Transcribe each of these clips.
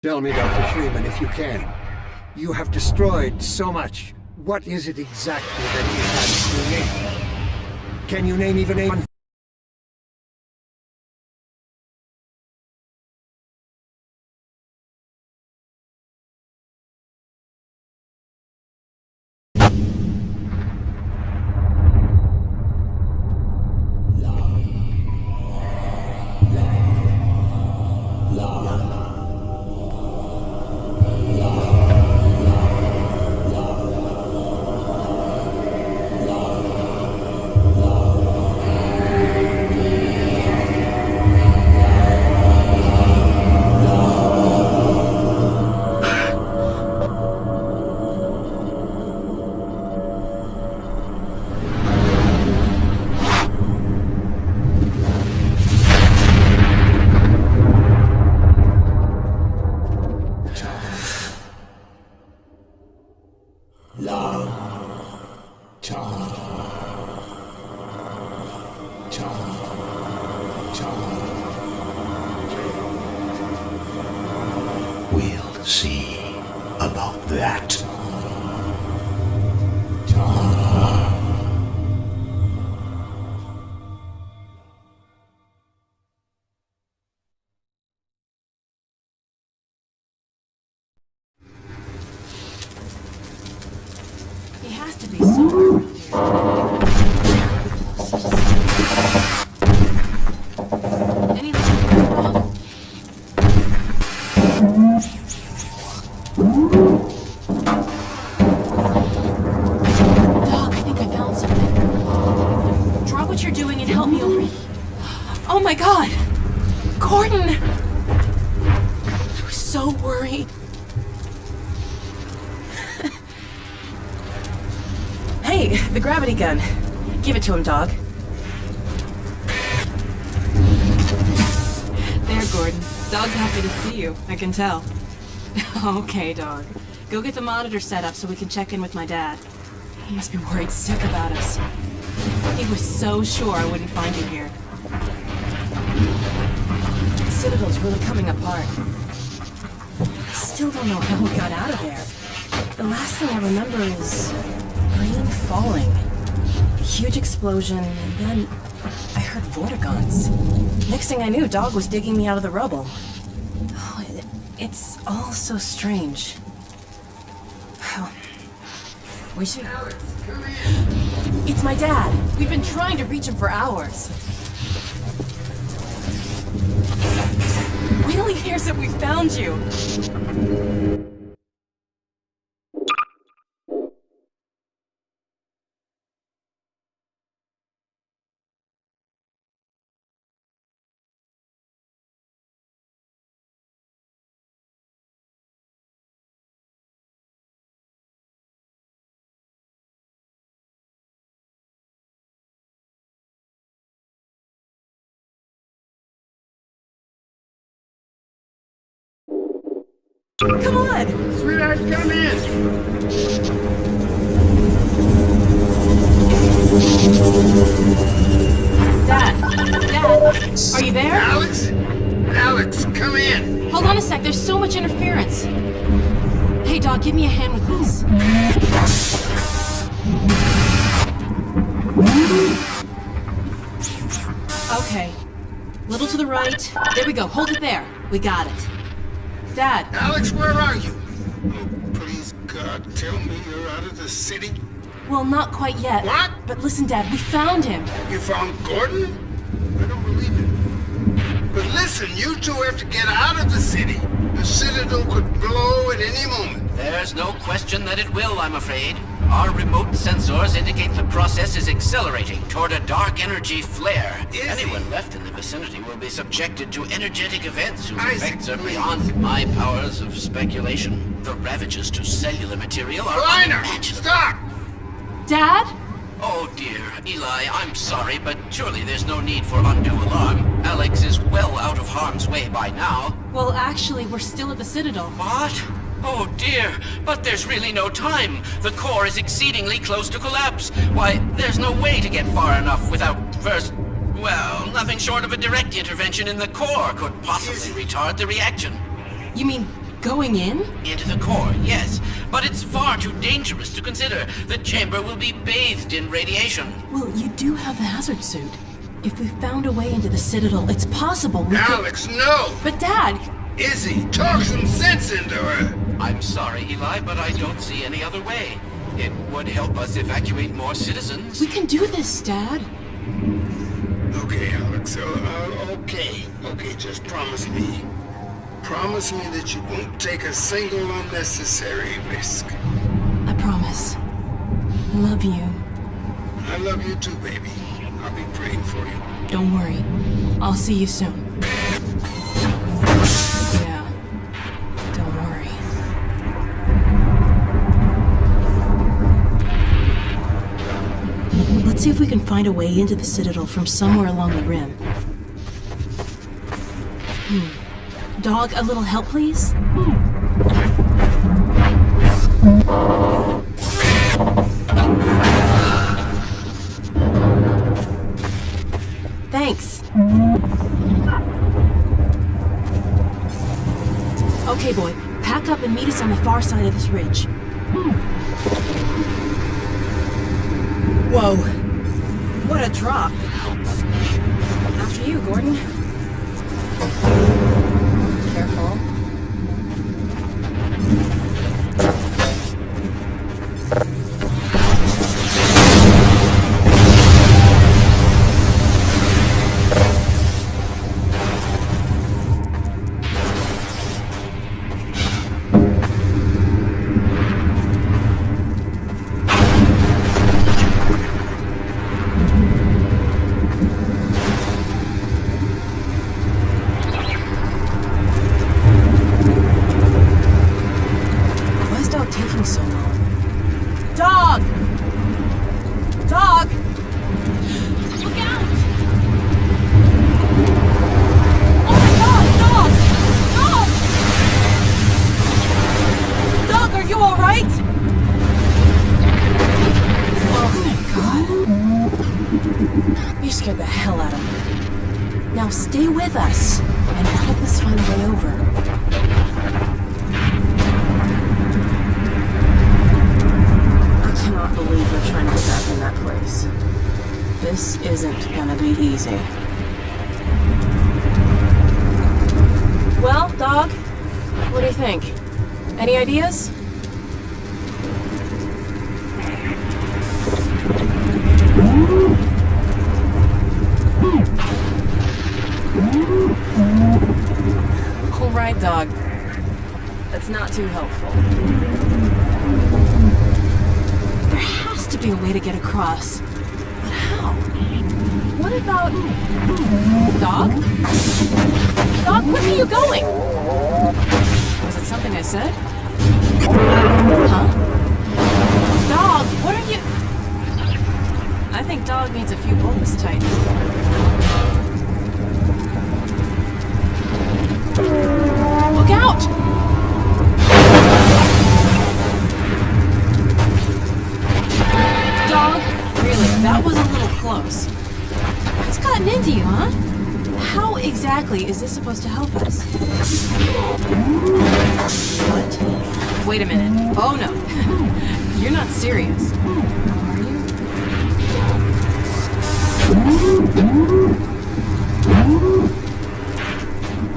Tell me, Dr. Freeman, if you can. You have destroyed so much. What is it exactly that you have created? Can you name even one? We'll see about that. He has to be somewhere around here. Any wrong? Doc, I think I found something. Drop what you're doing and help me over here. Oh my God! Gordon! I was so worried. Hey, the gravity gun. Give it to him, dog. There, Gordon. Dog's happy to see you. I can tell. Okay, dog. Go get the monitor set up so we can check in with my dad. He must be worried sick about us. He was so sure I wouldn't find you here. The Citadel's really coming apart. I still don't know how we got out of there. The last thing I remember is rain falling, a huge explosion, and then I heard vortigons. Next thing I knew, Dog was digging me out of the rubble. Oh, it's all so strange. We should... It's my dad. We've been trying to reach him for hours. Wait till he hears that we found you. Come on! Sweetheart, come in! Dad, are you there? Alex? Alex, come in! Hold on a sec, there's so much interference. Hey, Doc, give me a hand with this. Okay. Little to the right. There we go, hold it there. We got it. Dad. Alex, where are you? Oh, please, God, tell me you're out of the city. Well, not quite yet. What? But listen, Dad, we found him. You found Gordon? I don't believe it. But listen, you two have to get out of the city. The Citadel could blow at any moment. There's no question that it will, I'm afraid. Our remote sensors indicate the process is accelerating toward a dark energy flare. Anyone left in the vicinity will be subjected to energetic events whose effects are beyond my powers of speculation. The ravages to cellular material are unimaginable. Stop! Dad? Oh dear, Eli, I'm sorry, but surely there's no need for undue alarm. Alex is well out of harm's way by now. Well, actually, we're still at the Citadel. What? Oh dear, but there's really no time. The core is exceedingly close to collapse. Why, there's no way to get far enough without first... Well, nothing short of a direct intervention in the core could possibly retard the reaction. You mean Going in? Into the core, yes. But it's far too dangerous to consider. The chamber will be bathed in radiation. Well, you do have the hazard suit. If we found a way into the Citadel, it's possible we could... Alex, no! But Dad! Izzy, talk some sense into her! I'm sorry, Eli, but I don't see any other way. It would help us evacuate more citizens. We can do this, Dad. Okay, Alex, okay, just promise me. Promise me that you won't take a single unnecessary risk. I promise. I love you. I love you too, baby. I'll be praying for you. Don't worry. I'll see you soon. Yeah. Don't worry. Let's see if we can find a way into the Citadel from somewhere along the rim. Dog, a little help, please? Thanks. Okay, boy. Pack up and meet us on the far side of this ridge. Whoa. What a drop. After you, Gordon. Careful. Scared the hell out of me. Now stay with us and help us find a way over. I cannot believe we're trying to get back in that place. This isn't gonna be easy. Well, Dog, what do you think? Any ideas? All right, Dog. That's not too helpful. There has to be a way to get across. But how? What about... Dog? Dog, where are you going? Was it something I said? Huh? Dog, what are you... I think Dog needs a few bolts tightened. Look out! Dog, really, that was a little close. What's gotten into you, huh? How exactly is this supposed to help us? What? Wait a minute. Oh no. You're not serious. Are you?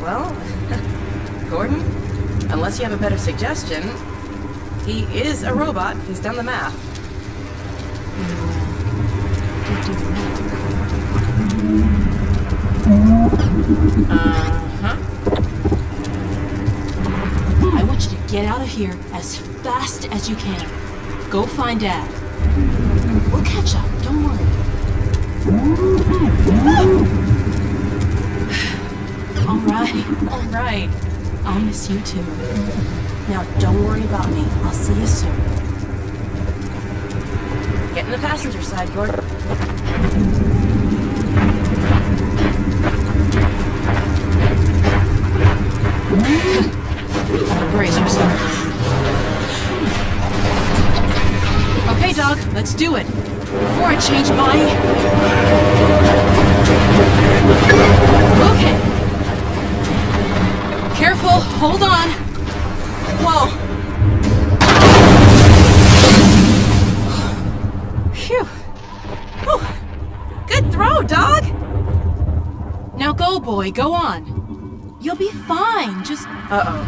Well, Gordon, unless you have a better suggestion, he is a robot. He's done the math. Uh-huh. I want you to get out of here as fast as you can. Go find Dad. We'll catch up, don't worry. All right. I'll miss you too. Now, don't worry about me. I'll see you soon. Get in the passenger side, Gordon. Brace yourself. Okay, Dog, let's do it. Before I change my... Okay. Careful, hold on. Whoa! Phew. Whew. Good throw, dog! Now go, boy, go on. You'll be fine, just... Uh-oh.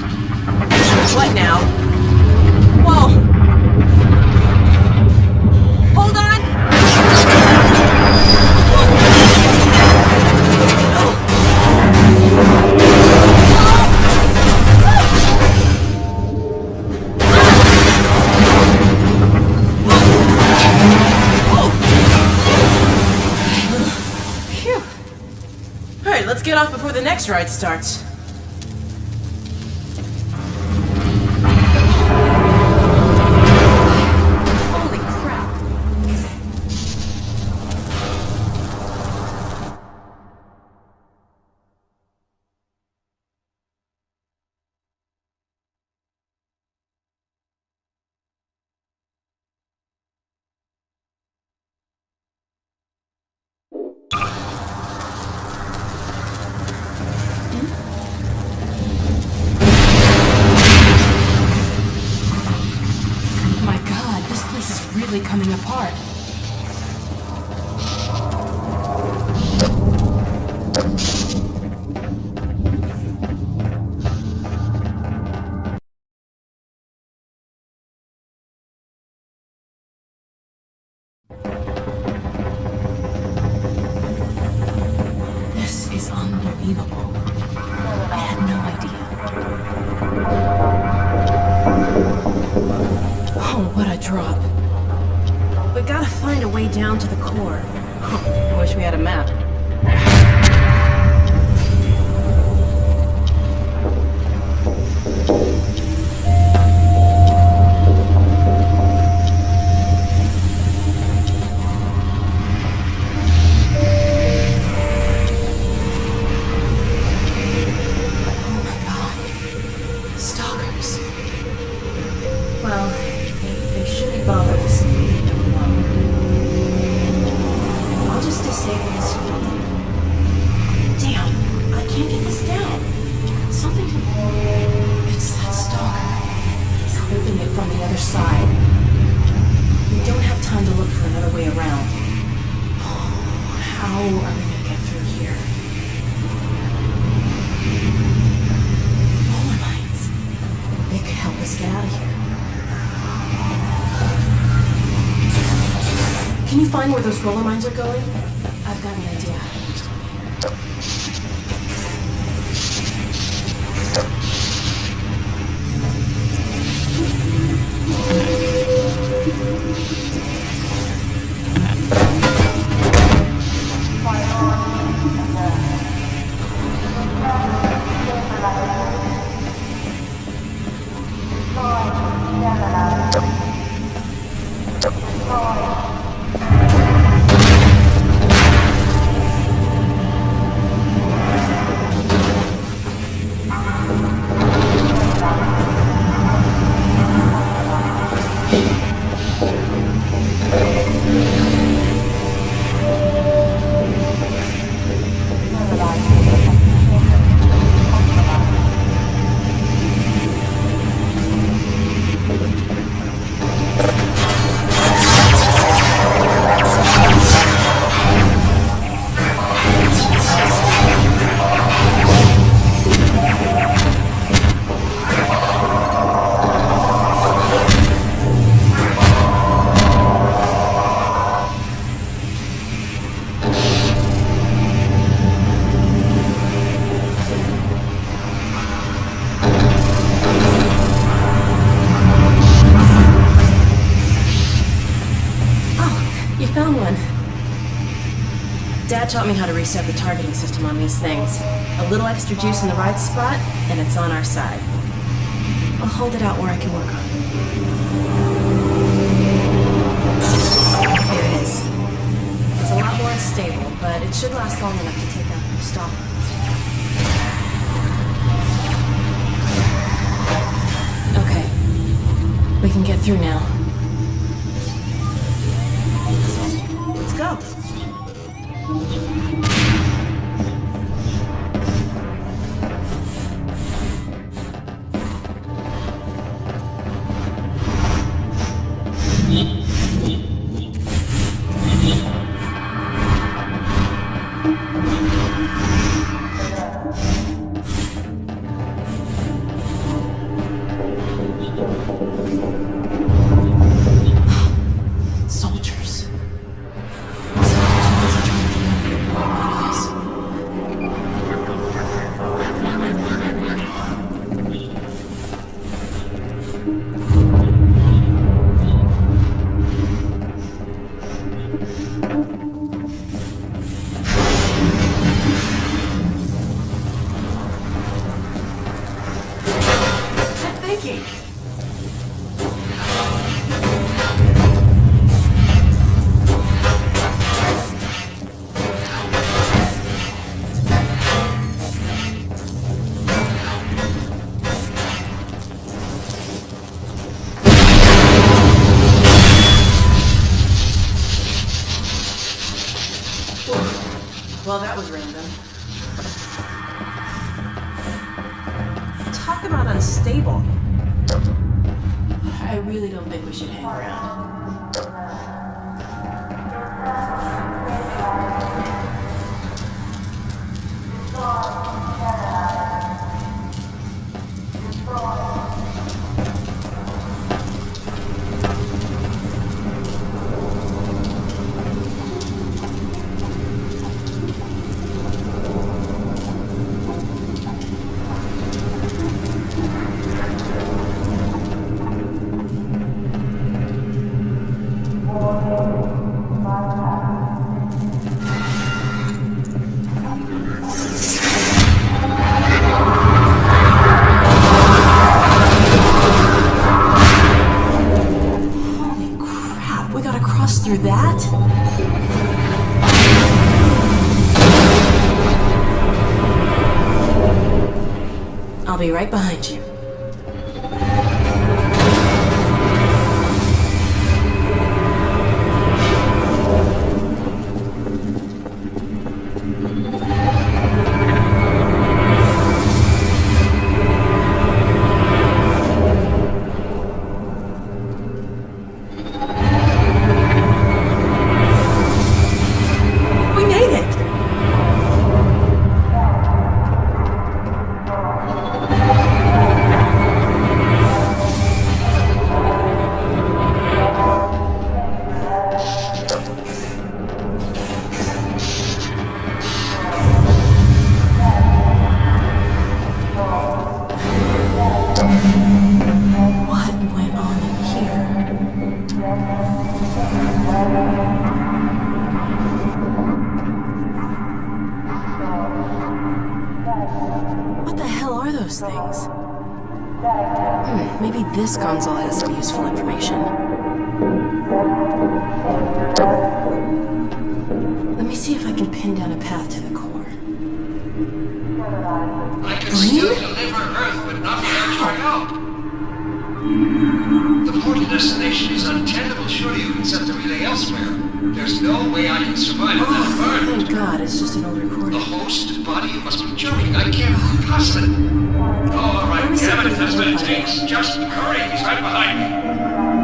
What now? Whoa! Hold on! Alright, let's get off before the next ride starts. Holy crap. My god, this place is really coming apart. This is unbelievable. I had no idea. Oh, what a drop. We gotta find a way down to the core. I wish we had a map. Oh my god. Stalkers. Well, they shouldn't bother us if we leave them alone. I'll just disable this field. Damn, I can't get this down. Something to... It's that stalker. He's holding it from the other side. We don't have time to look for another way around. How are we gonna get through here? Roller mines. They could help us get out of here. Can you find where those roller mines are going? I've got an idea. Dad taught me how to reset the targeting system on these things. A little extra juice in the right spot, and it's on our side. I'll hold it out where I can work on it. Here it is. It's a lot more unstable, but it should last long enough to take out the stalker. Okay. We can get through now. Let's go. Well, that was random. Talk about unstable. I really don't think we should hang around. Through that? I'll be right behind you. Those things. Maybe this console has some useful information. Let me see if I can pin down a path to the core. I can still deliver Earth, but not without trying out. The portal destination is untenable. Surely you can set the relay elsewhere. There's no way I can survive in that environment. Thank God, it's just an old recording. The host body, you must be joking. I can't possibly. Oh, all right, damn it, if that's what it takes. Just hurry, he's right behind me.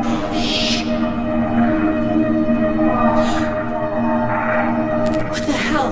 Oh, shit. What the hell?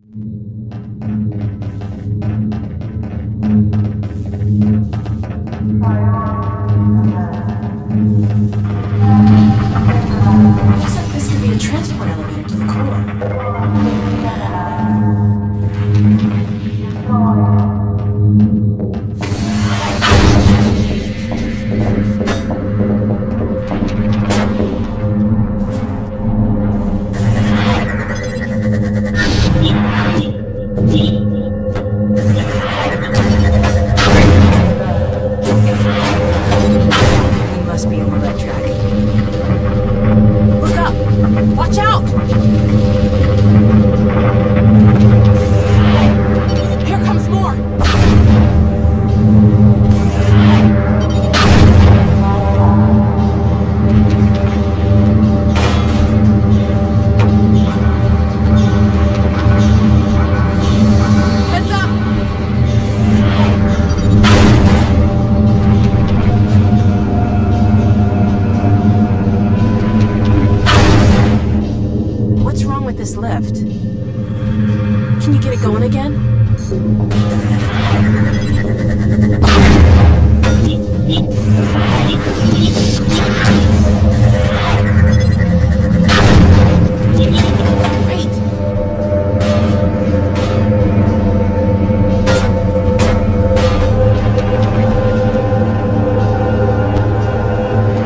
Looks like this could be a transport elevator to the core. We must be on the right track. Look up! Watch out! Here comes more! Heads up! What's wrong with this lift? Can you get it going again? Great!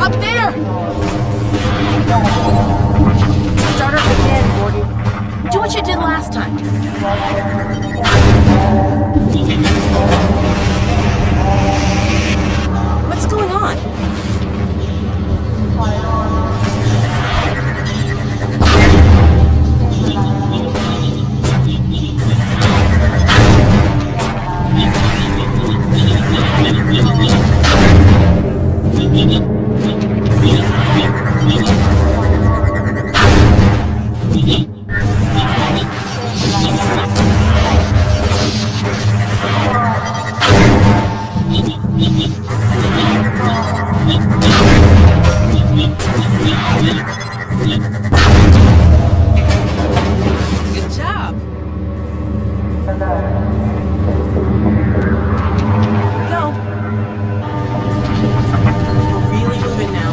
Up there! Start her again, Gordon. Do what you did last time. What's going on? Good job. Go. We're really moving now.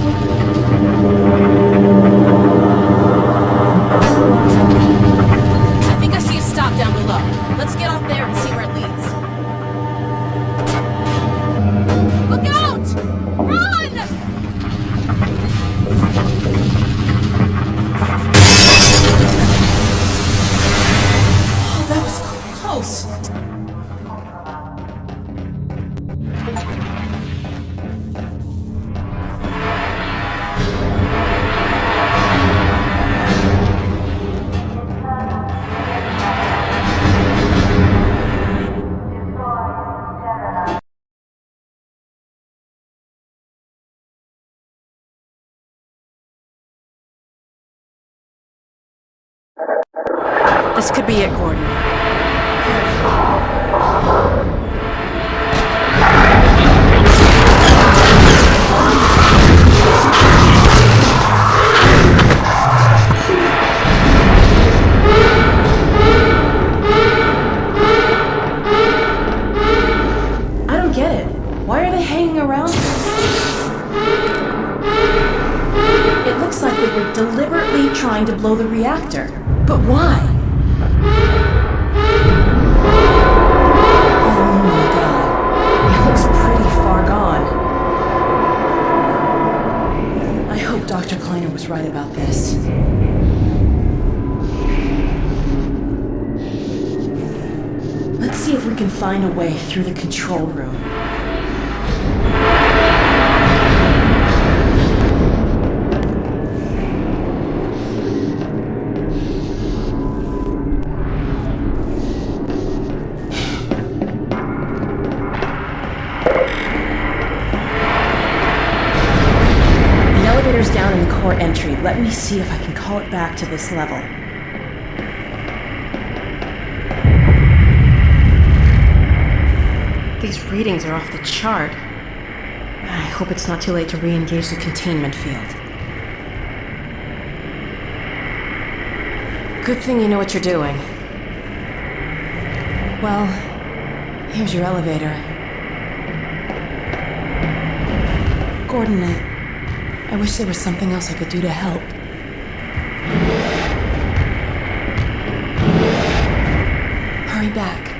I think I see a stop down below. Let's get off there and see where it leads. Look out! Run! Oh, that was close. This could be it, Gordon. I don't get it. Why are they hanging around? It looks like they were deliberately trying to blow the reactor. But why? Oh my god. It looks pretty far gone. I hope Dr. Kleiner was right about this. Let's see if we can find a way through the control room. Down in the core entry. Let me see if I can call it back to this level. These readings are off the chart. I hope it's not too late to re-engage the containment field. Good thing you know what you're doing. Well, here's your elevator. Gordon, I wish there was something else I could do to help. Hurry back.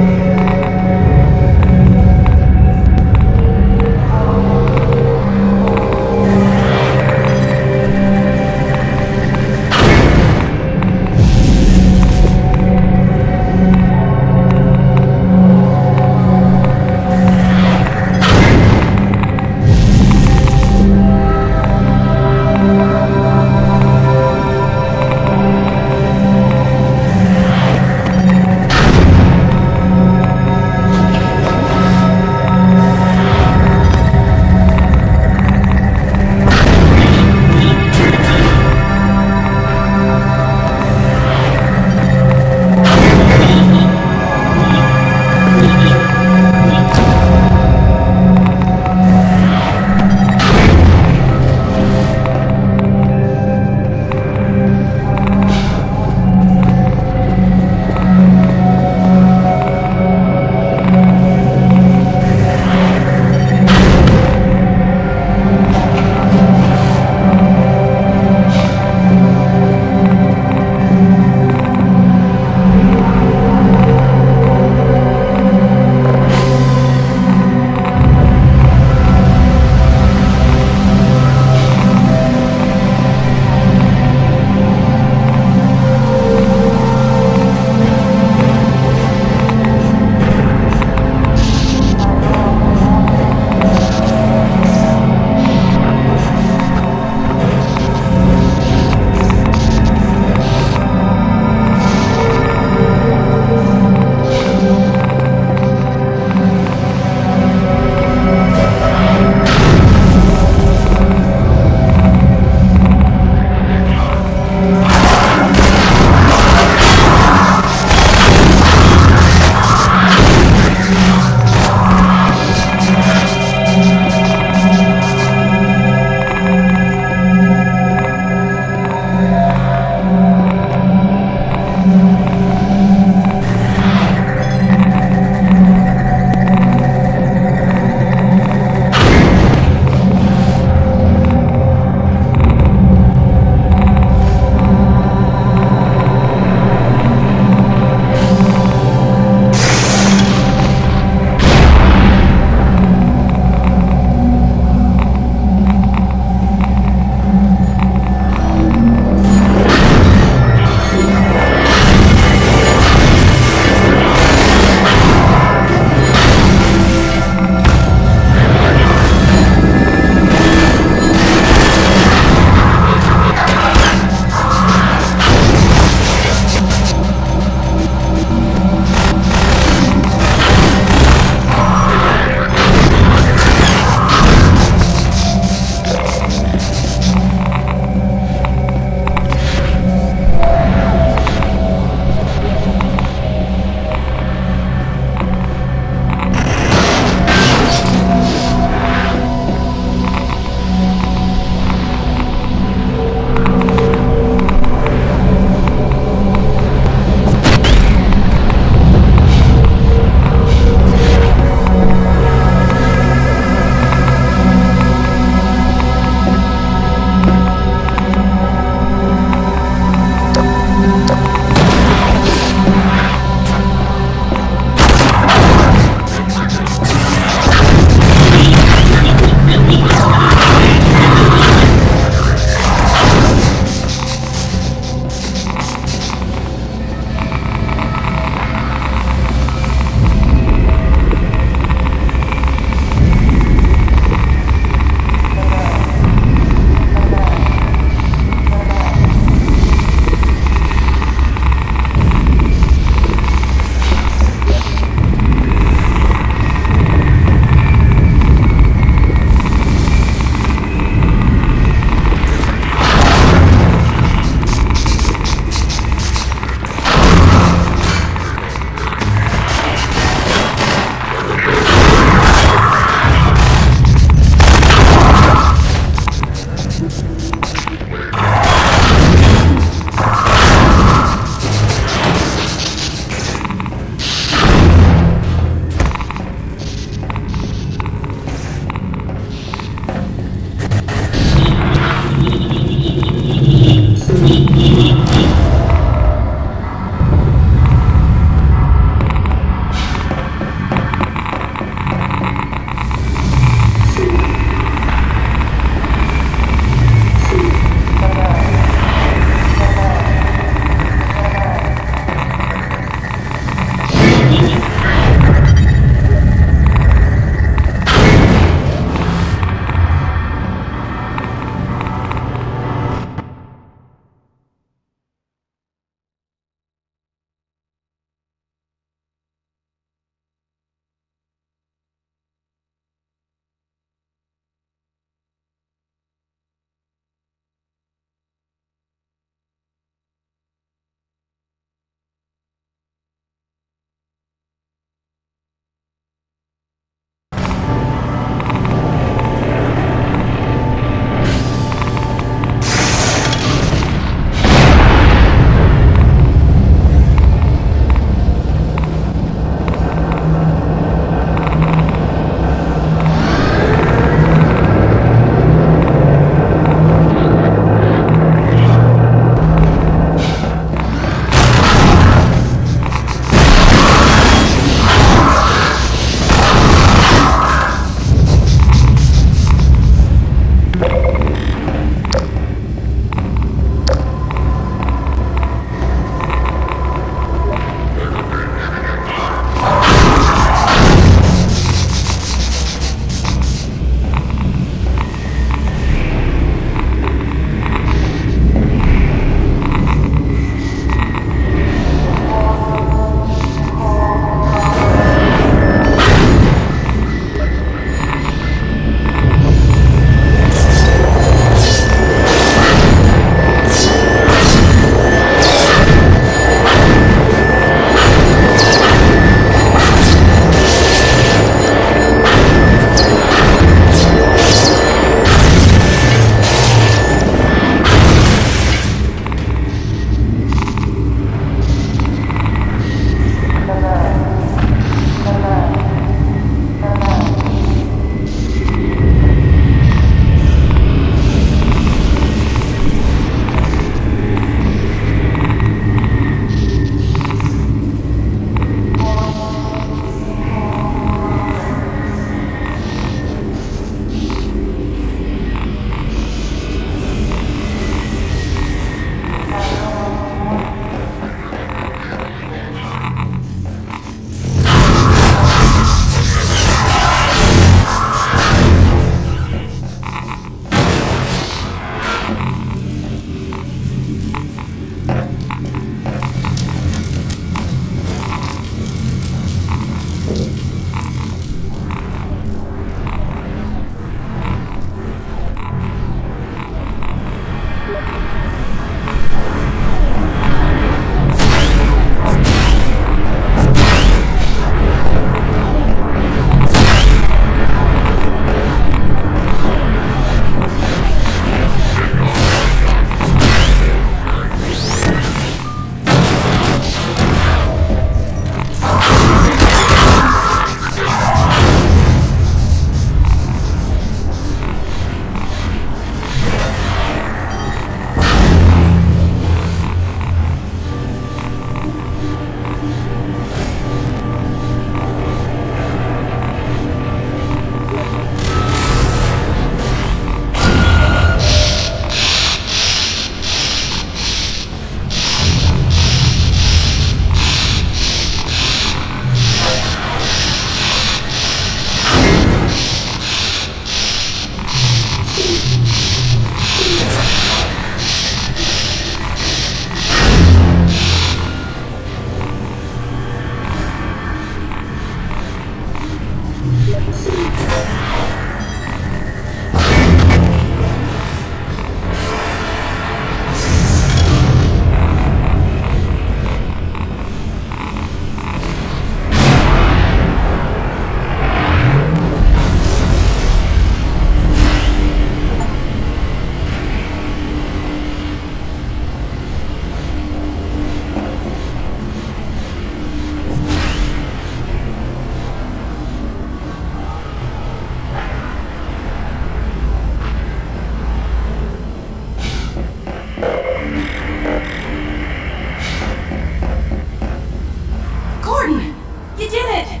Gordon! You did it!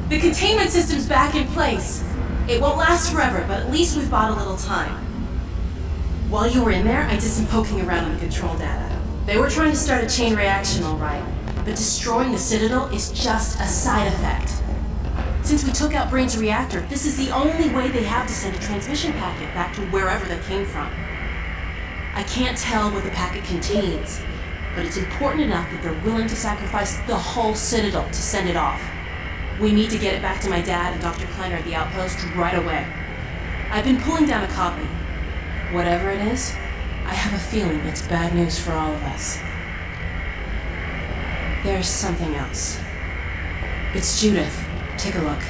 The containment system's back in place. It won't last forever, but at least we've bought a little time. While you were in there, I did some poking around on the control data. They were trying to start a chain reaction, all right, but destroying the Citadel is just a side effect. Since we took out Brain's reactor, this is the only way they have to send a transmission packet back to wherever they came from. I can't tell what the packet contains, but it's important enough that they're willing to sacrifice the whole Citadel to send it off. We need to get it back to my dad and Dr. Kleiner at the outpost right away. I've been pulling down a copy. Whatever it is, I have a feeling it's bad news for all of us. There's something else. It's Judith. Take a look.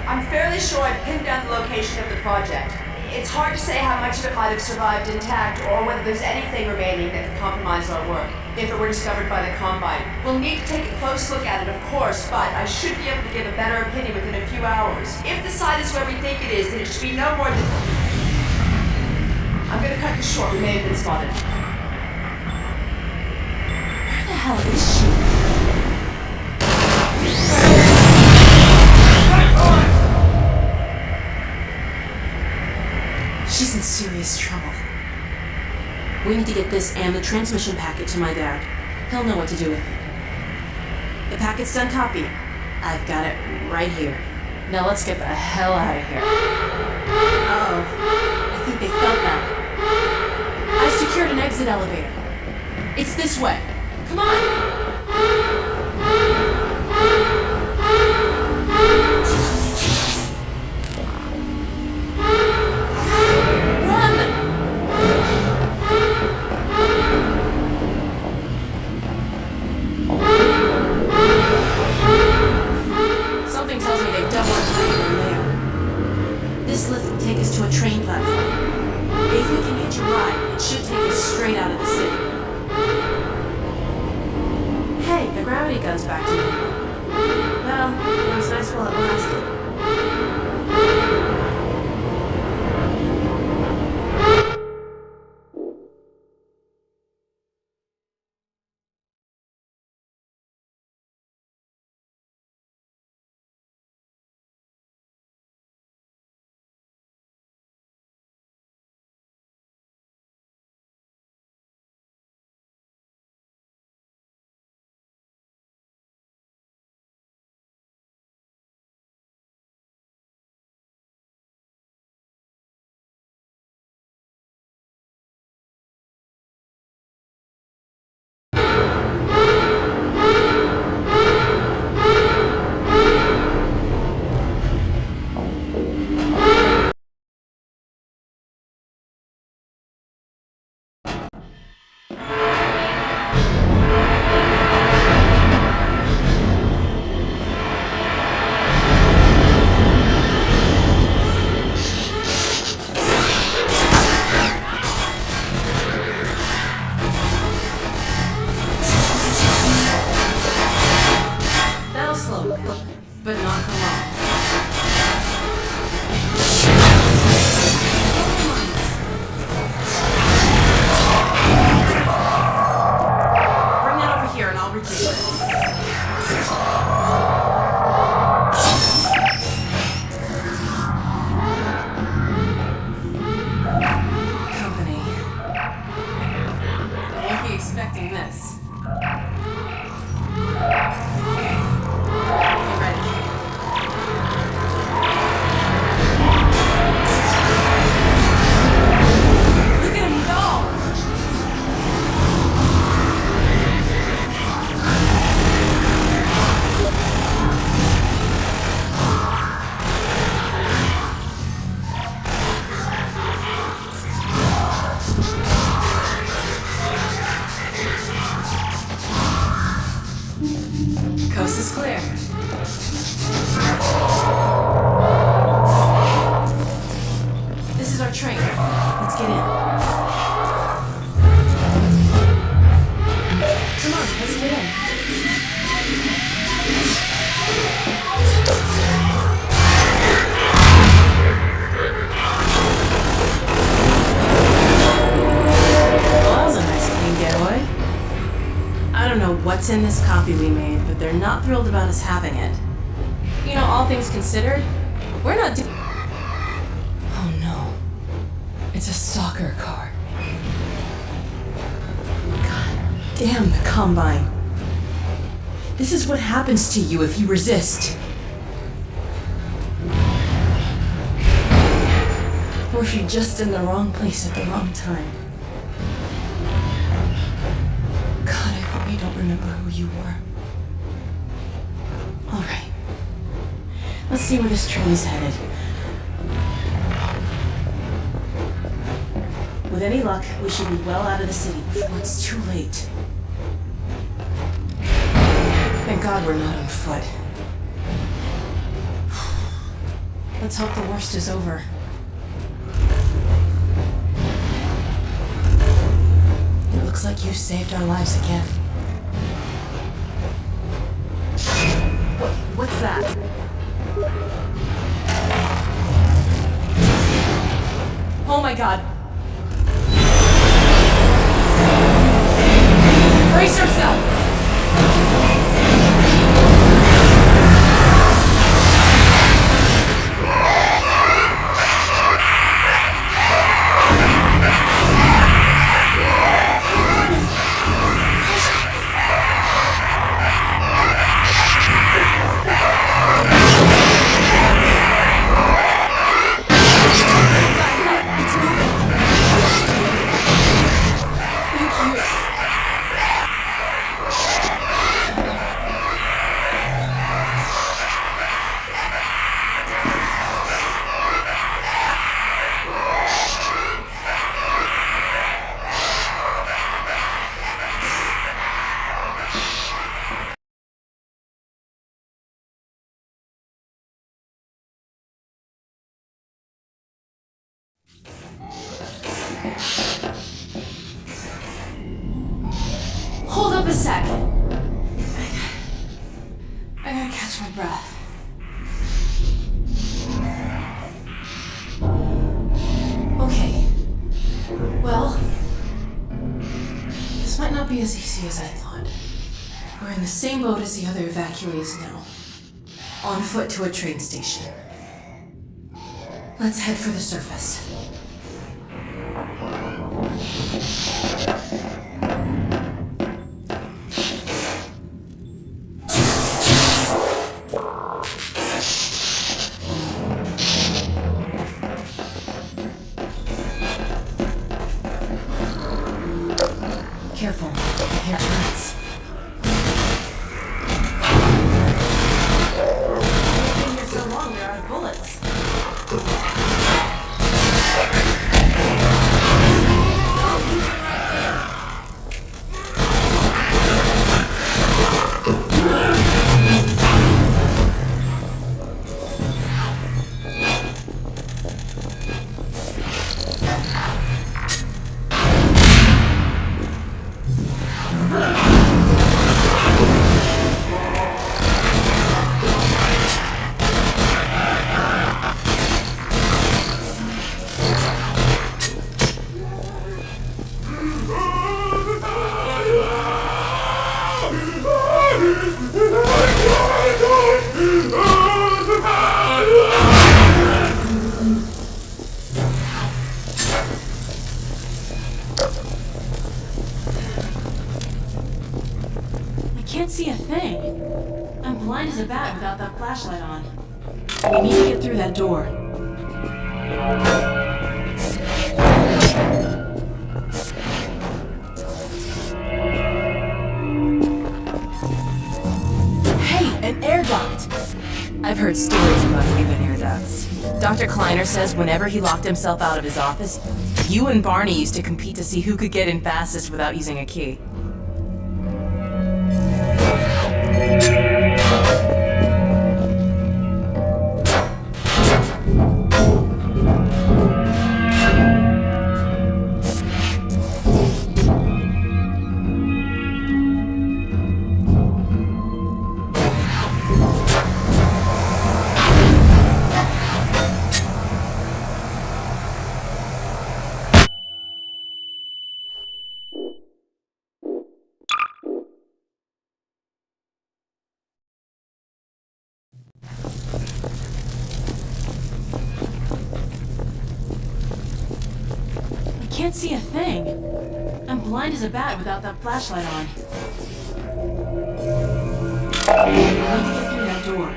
I'm fairly sure I've pinned down the location of the project. It's hard to say how much of it might have survived intact, or whether there's anything remaining that could compromise our work, if it were discovered by the Combine. We'll need to take a close look at it, of course, but I should be able to give a better opinion within a few hours. If the site is where we think it is, then it should be no more than... I'm gonna cut this short. We may have been spotted. Where the hell is she? She's in serious trouble. We need to get this and the transmission packet to my dad. He'll know what to do with it. The packet's done copying. I've got it right here. Now let's get the hell out of here. Uh-oh. I think they felt that. I secured an exit elevator. It's this way. Come on! This lift will take us to a train platform. If we can hitch a ride, it should take us straight out of the city. Hey, the gravity gun's back to me. Well, it was nice while it lasted. But not for long. Bring that over here and I'll retrieve it. Company. I won't be expecting this. Coast is clear. This is our train. Let's get in. Come on, let's get in. Well, that was a nice clean getaway. I don't know know what's in this copy we made, but they're not thrilled about us having it. You know, all things considered, we're not Oh no. It's a stalker car. God damn the Combine. This is what happens to you if you resist. Or if you're just in the wrong place at the wrong time. God, I hope you don't remember who you were. Alright. Let's see where this train is headed. With any luck, we should be well out of the city before it's too late. Thank God we're not on foot. Let's hope the worst is over. It looks like you saved our lives again. What's that? Oh my God. Brace yourself! Hold up a sec. I gotta catch my breath. Okay. Well, this might not be as easy as I thought. We're in the same boat as the other evacuees now. On foot to a train station. Let's head for the surface. Careful, the hair turns. You've been here so long, there are bullets. I can't see a thing. I'm blind as a bat without that flashlight on. We need to get through that door. Hey, an air duct! I've heard stories about human air ducts. Dr. Kleiner says whenever he locked himself out of his office, you and Barney used to compete to see who could get in fastest without using a key. can't see a thing. I'm blind as a bat without that flashlight on. I need to get through that door.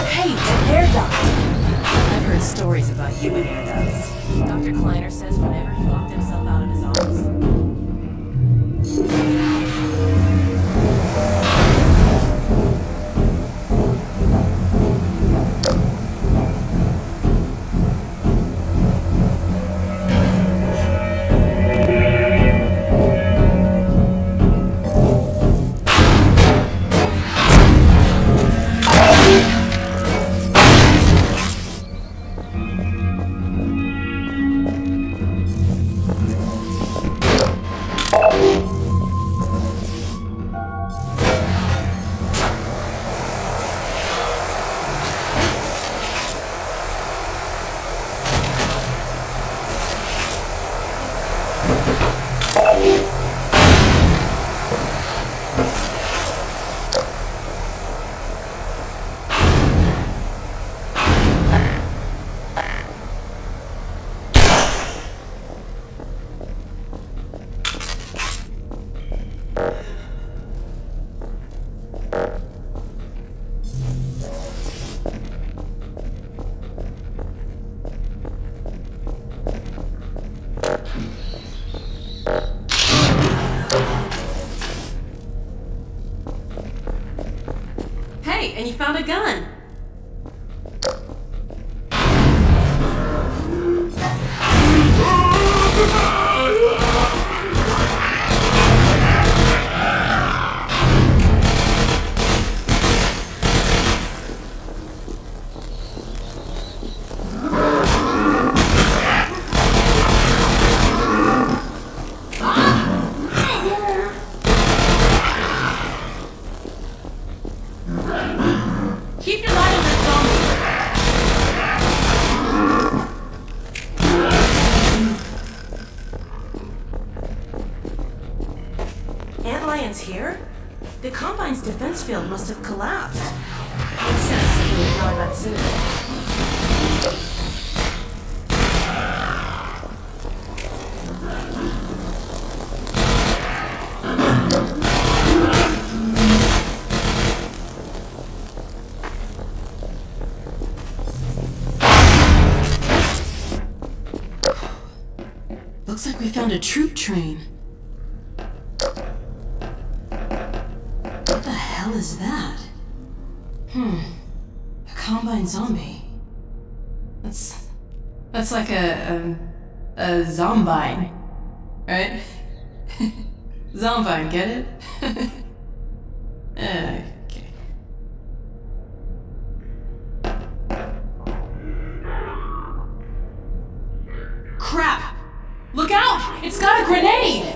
Hey, an air duct! I've heard stories about you and air ducts. Dr. Kleiner says whenever he locked himself out of his office. Hey, and you found a gun! Keep your light on that zombie. Antlion's here? The Combine's defense field must have collapsed. Makes sense if you ignore that citadel. Looks like we found a troop train. What the hell is that? A Combine zombie. That's like a zombine, right? Zombine, get it? Okay. Crap! Look out! It's got a grenade!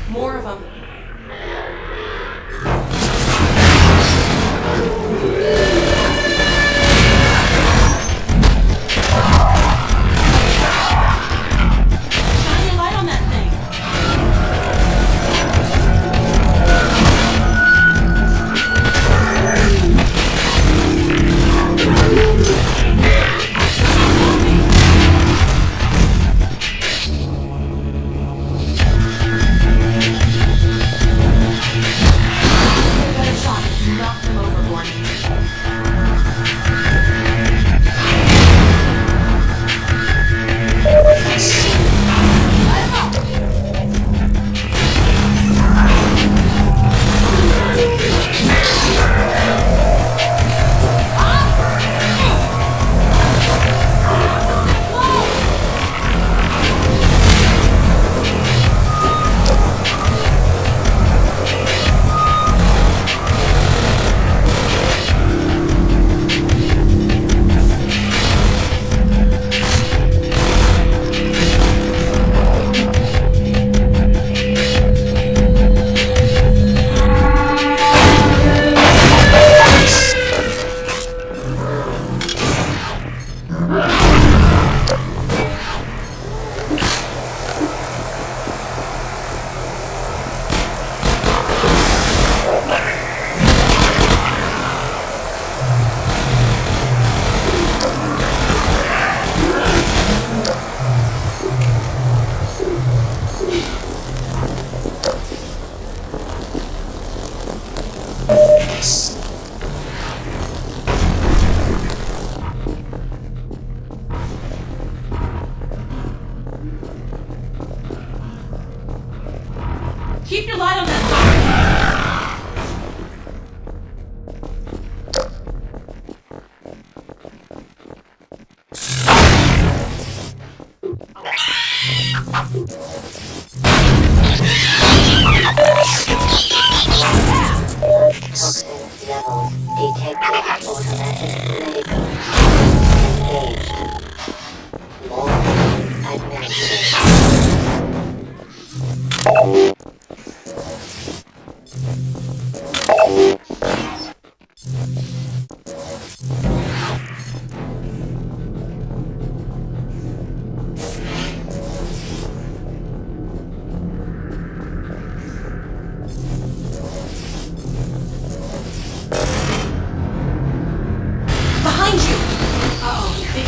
More of them. Keep your light on that Toxin levels detected. Automatic label engaged. Morphine administered. behind you! Uh-oh, big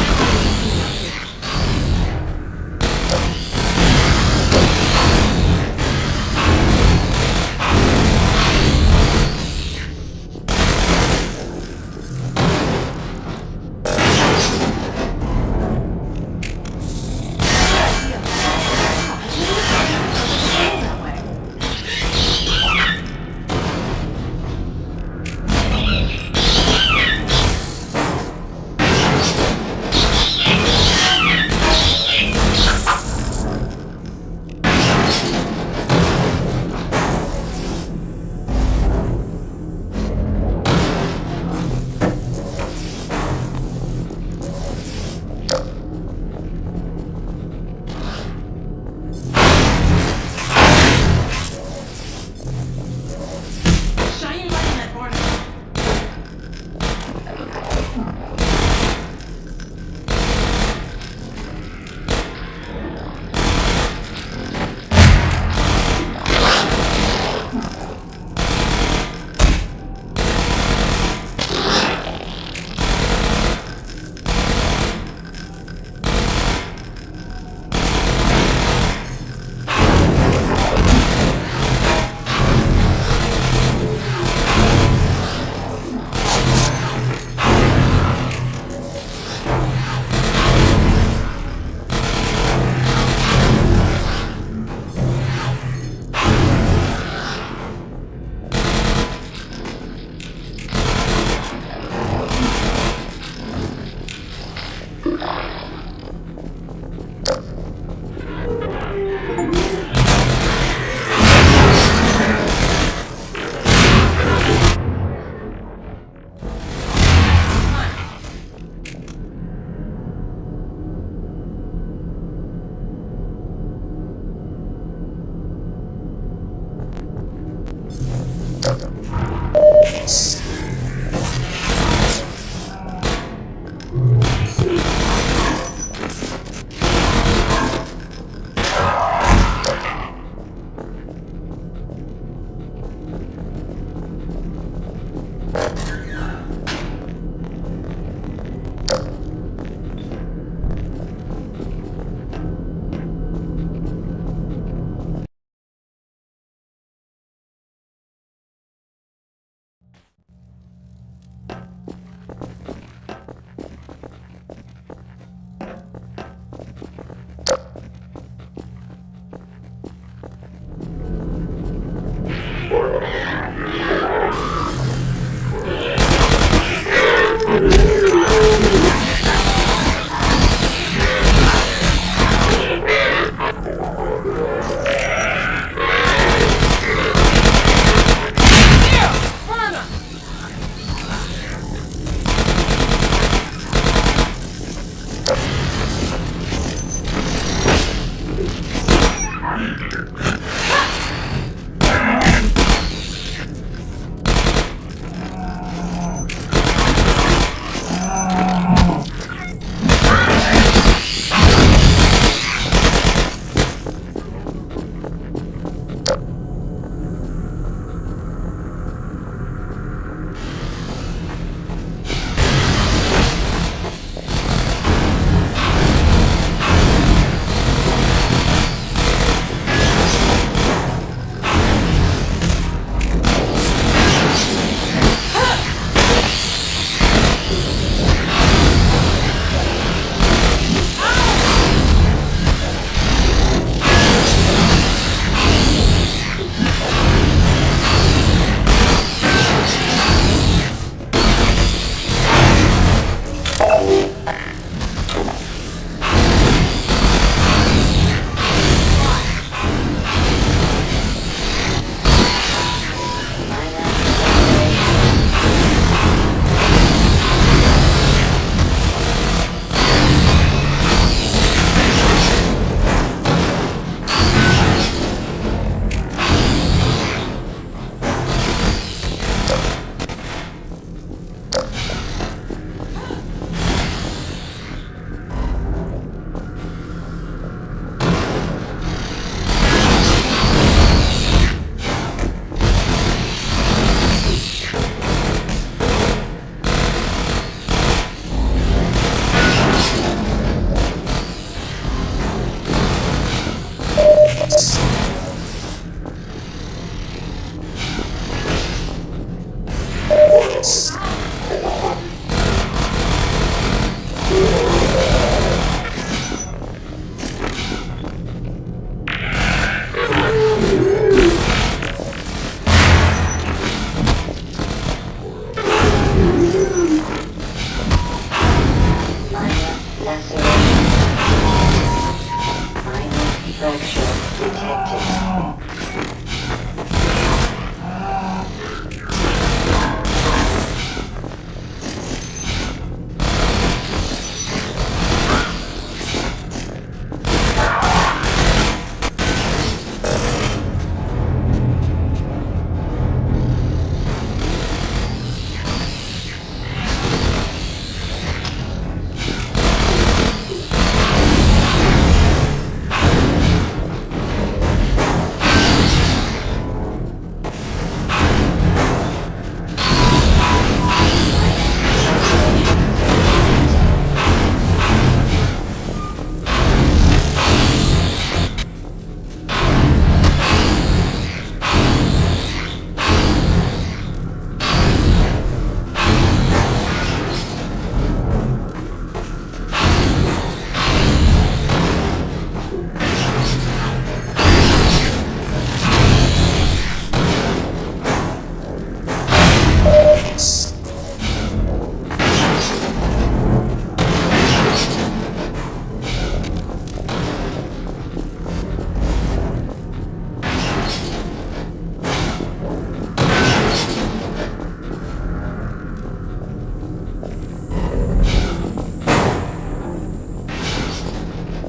Shine your light on that border.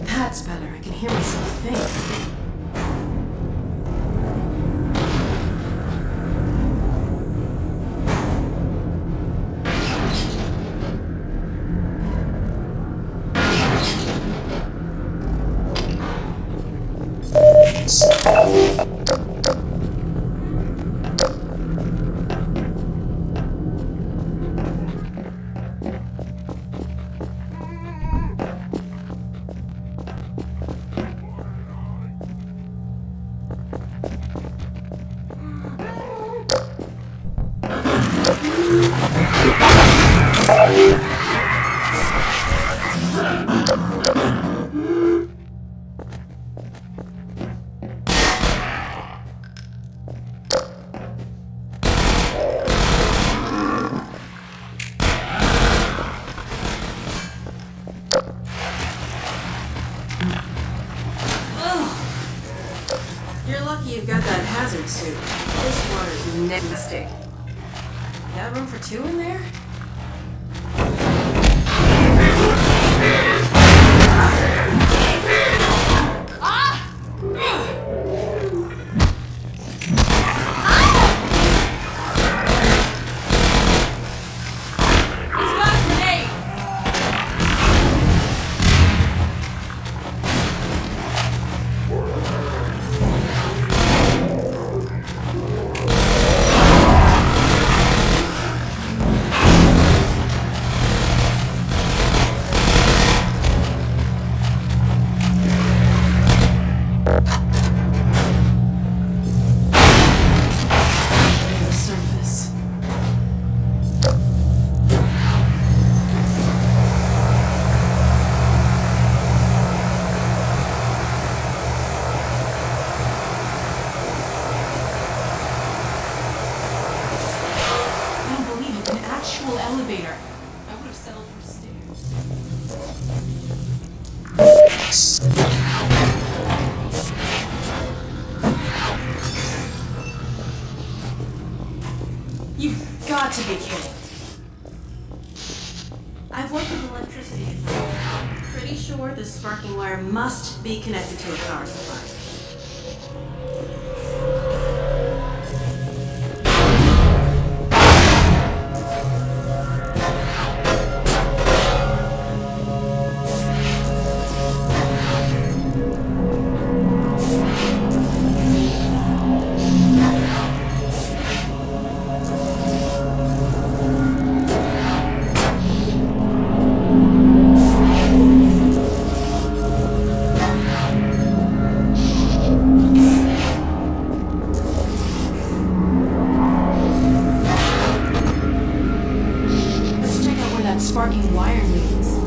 That's better. I can hear myself think. You're lucky you've got that hazard suit. This water's nasty. Got room for two in there? Elevator. I would have settled for stairs. You've got to be kidding. I've worked with electricity. I'm pretty sure this sparking wire must be connected to a power supply. sparking wire leads.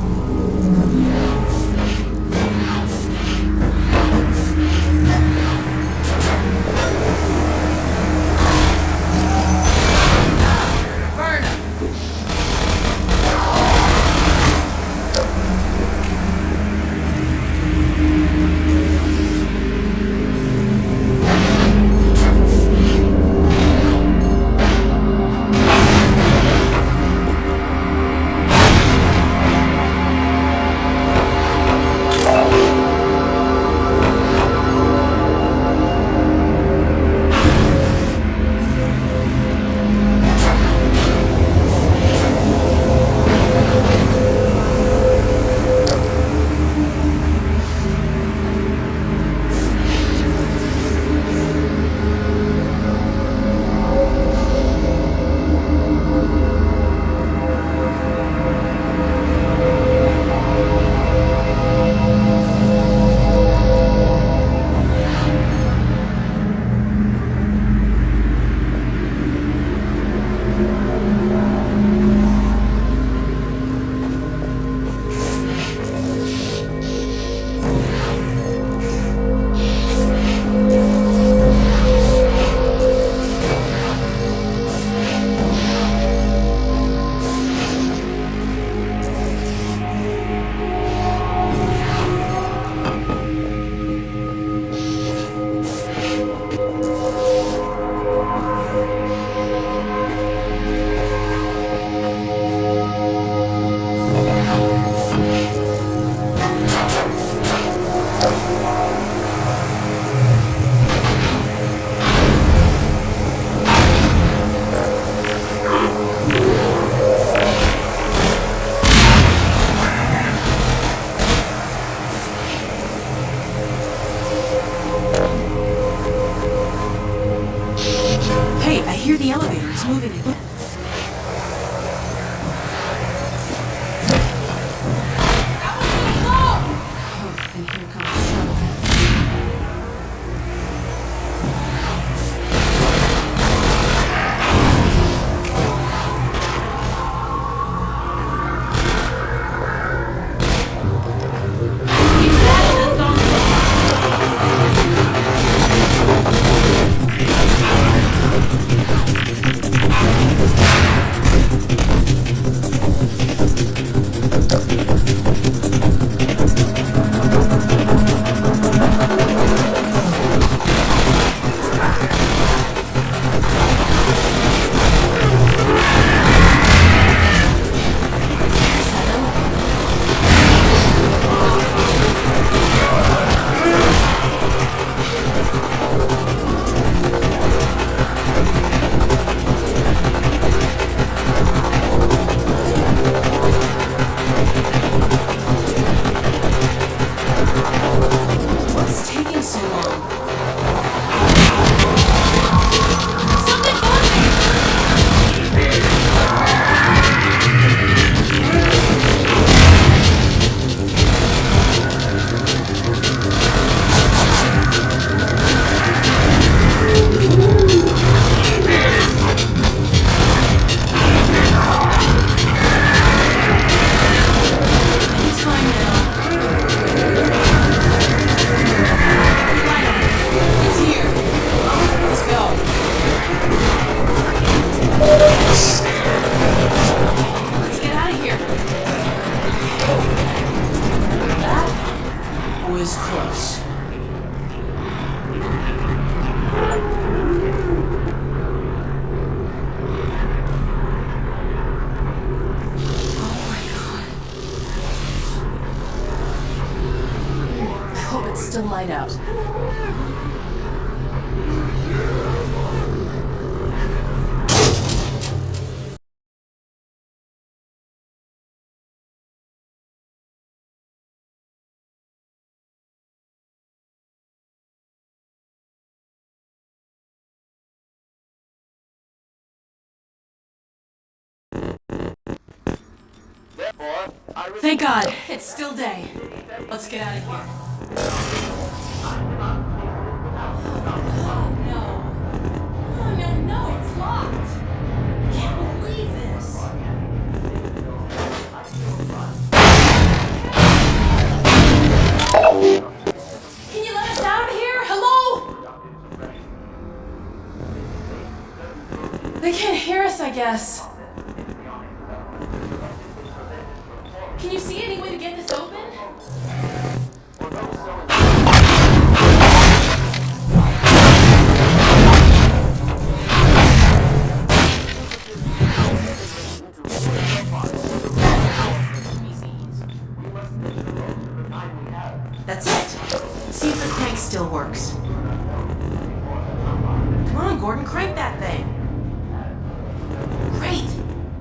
Hey, I hear the elevator. It's moving. Oh, and here comes trouble. What's taking so long? Time now. It's here. Let's go. Let's get out of here. That was close. I hope it's still light out. Thank God, it's still day. Let's get out of here. No, it's locked. I can't believe this. guess. Can you see any way to get this open? That's it. See if the crank still works. Come on, Gordon, crank that thing. Great.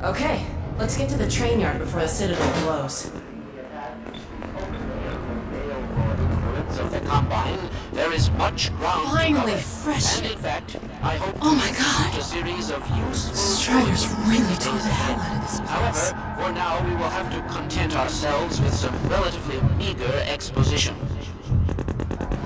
Okay, let's get to the train yard before the Citadel blows. Of the Combine, there is much ground to Finally, cover. fresh. And in fact, I hope Oh to my God. conclude a series of useful Striders really tore the hell out of this place. However, for now we will have to content ourselves with some relatively meager exposition.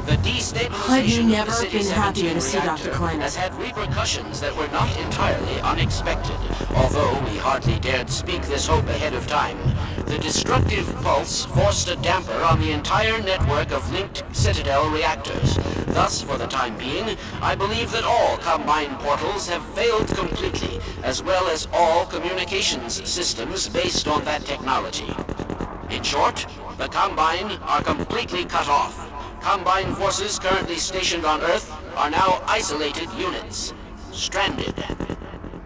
The destabilization I've never of the been City happier to 17 see reactor Dr. Climate. has had repercussions that were not entirely unexpected, although we hardly dared speak this hope ahead of time. The destructive pulse forced a damper on the entire network of linked Citadel reactors. Thus, for the time being, I believe that all Combine portals have failed completely, as well as all communications systems based on that technology. In short, the Combine are completely cut off. Combine forces currently stationed on Earth are now isolated units, stranded.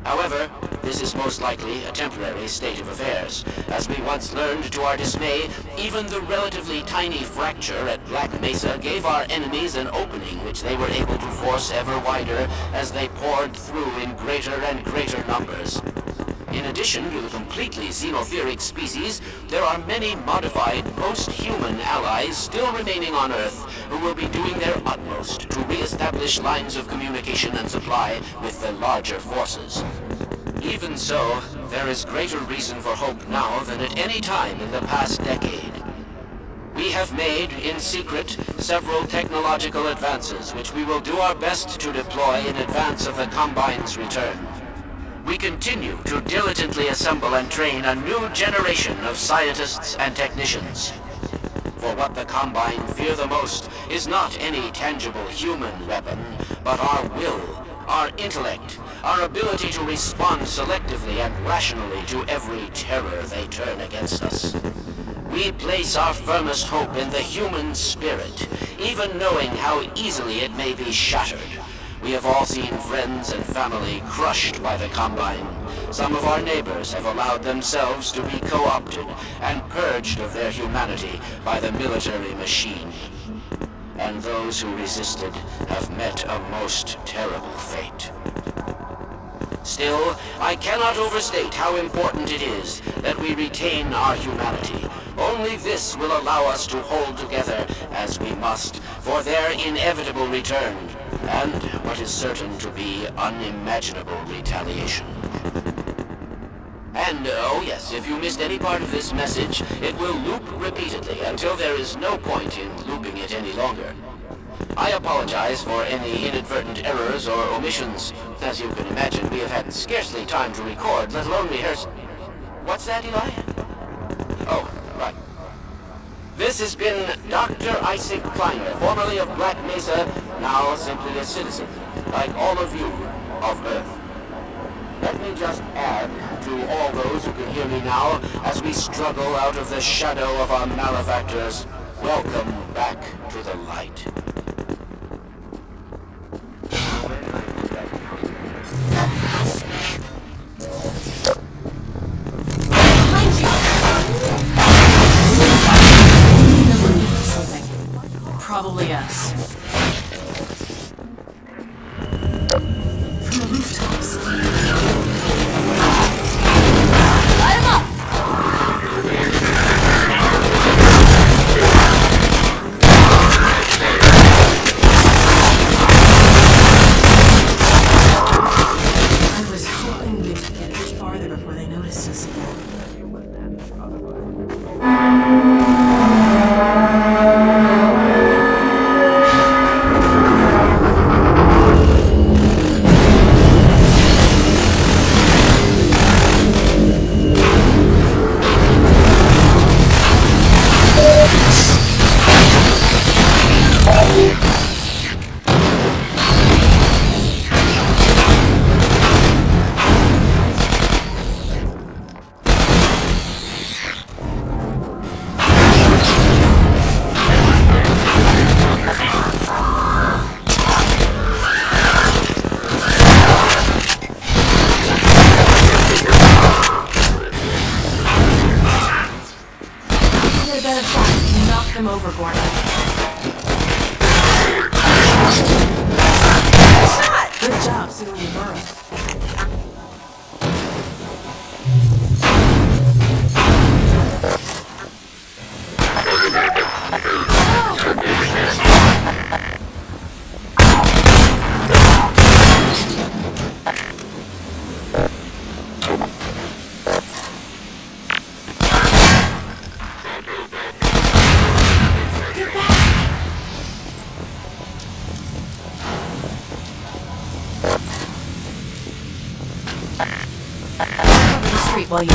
However, this is most likely a temporary state of affairs. As we once learned to our dismay, even the relatively tiny fracture at Black Mesa gave our enemies an opening which they were able to force ever wider as they poured through in greater and greater numbers. In addition to the completely xenotheric species, there are many modified post-human allies still remaining on Earth who will be doing their utmost to re-establish lines of communication and supply with the larger forces. Even so, there is greater reason for hope now than at any time in the past decade. We have made, in secret, several technological advances which we will do our best to deploy in advance of the Combine's return. We continue to diligently assemble and train a new generation of scientists and technicians. For what the Combine fear the most is not any tangible human weapon, but our will, our intellect, our ability to respond selectively and rationally to every terror they turn against us. We place our firmest hope in the human spirit, even knowing how easily it may be shattered. We have all seen friends and family crushed by the Combine. Some of our neighbors have allowed themselves to be co-opted and purged of their humanity by the military machine. And those who resisted have met a most terrible fate. Still, I cannot overstate how important it is that we retain our humanity. Only this will allow us to hold together, as we must, for their inevitable return, and what is certain to be unimaginable retaliation. And, oh yes, if you missed any part of this message, it will loop repeatedly until there is no point in looping it any longer. I apologize for any inadvertent errors or omissions. As you can imagine, we have had scarcely time to record, let alone rehearse. What's that, Eli? Oh, right. This has been Dr. Isaac Kleiner, formerly of Black Mesa, now simply a citizen, like all of you, of Earth. Let me just add to all those who can hear me now, as we struggle out of the shadow of our malefactors, welcome back to the light. Probably us. From the rooftops. Light 'em up! I was hoping we'd get a bit farther before they noticed us again. him over, Gordon. Shot! Good job sealing your burrow. Cover the street while you...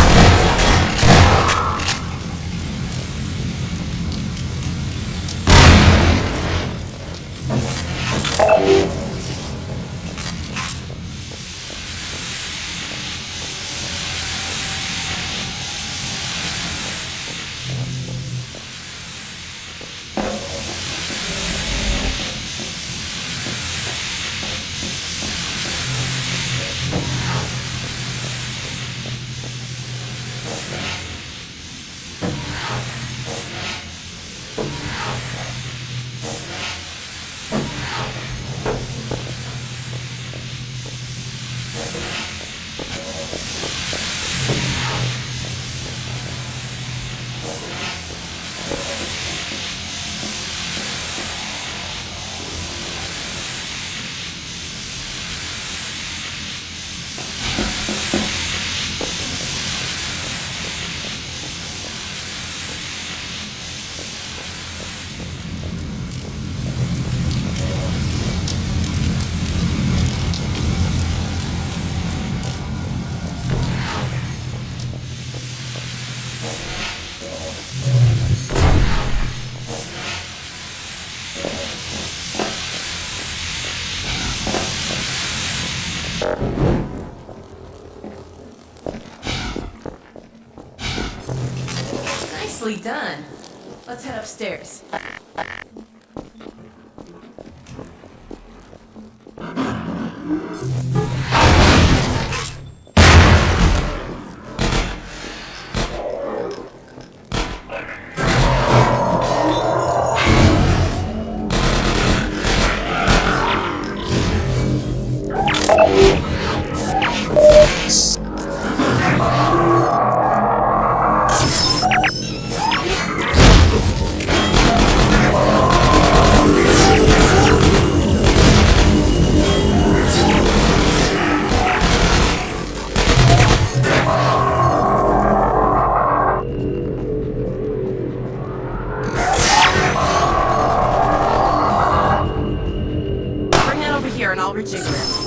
Nicely done. Let's head upstairs. Bring that over here and I'll rejigger it.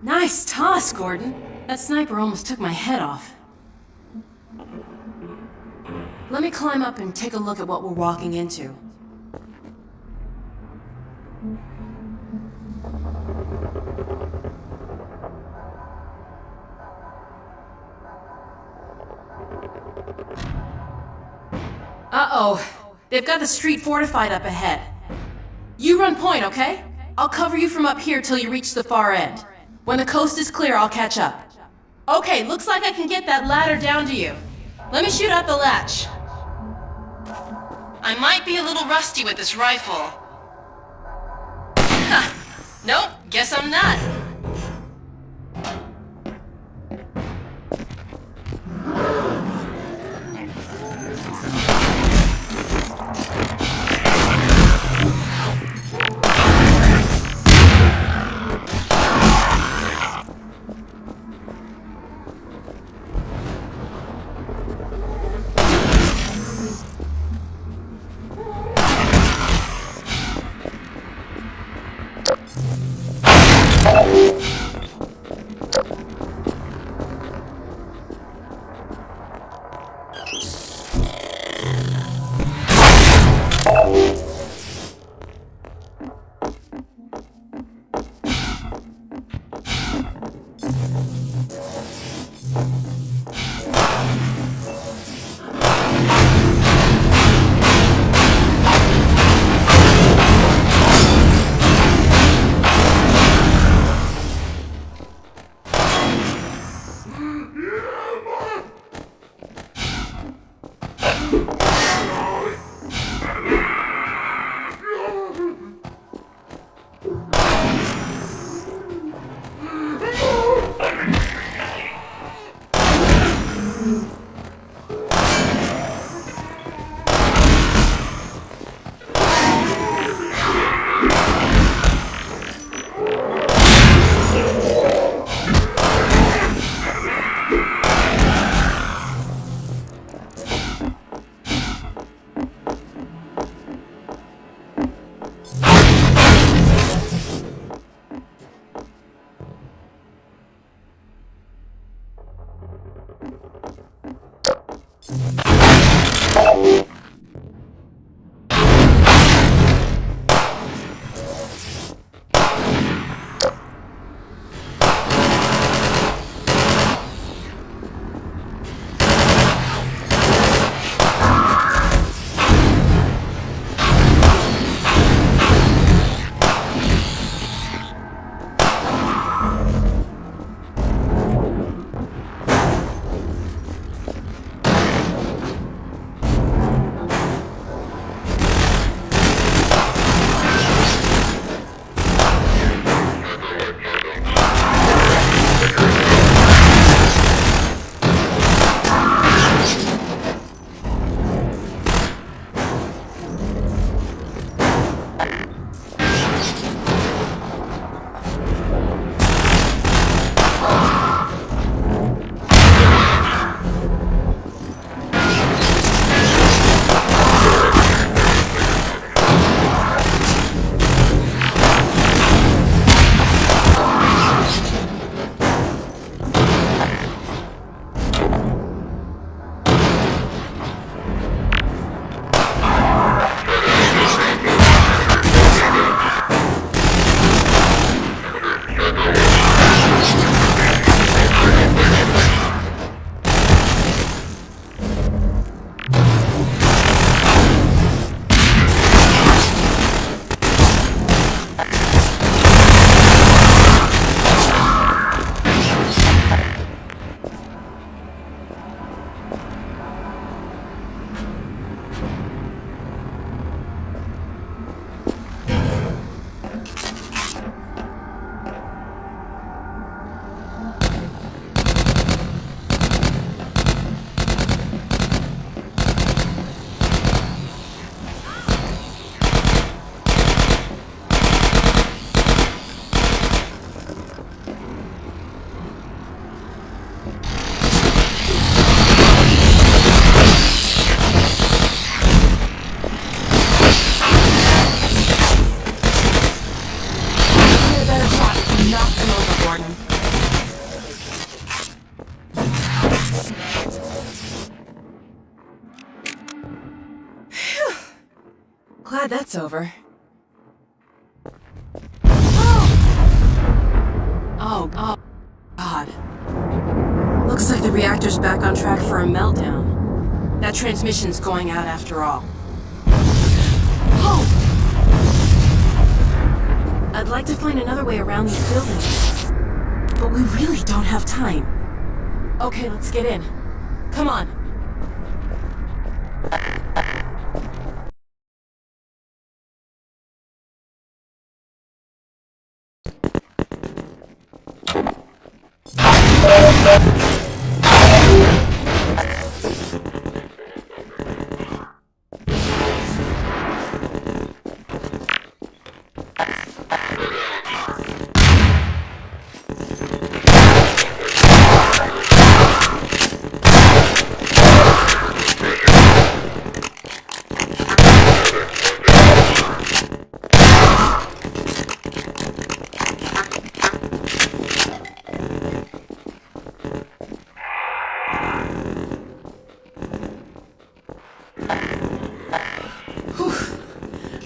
Nice toss, Gordon. That sniper almost took my head off. Let me climb up and take a look at what we're walking into. Uh-oh. They've got the street fortified up ahead. You run point, okay? I'll cover you from up here till you reach the far end. When the coast is clear, I'll catch up. Okay, looks like I can get that ladder down to you. Let me shoot out the latch. I might be a little rusty with this rifle. Ha! Nope, guess I'm not. Glad that's over. Oh, God. Looks like the reactor's back on track for a meltdown. That transmission's going out after all. Oh! I'd like to find another way around these buildings, but we really don't have time. Okay, let's get in. Come on.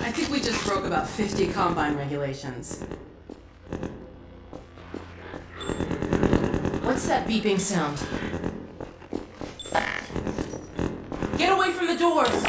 I think we just broke about 50 Combine regulations. What's that beeping sound? Get away from the doors!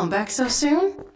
Wow, back so soon?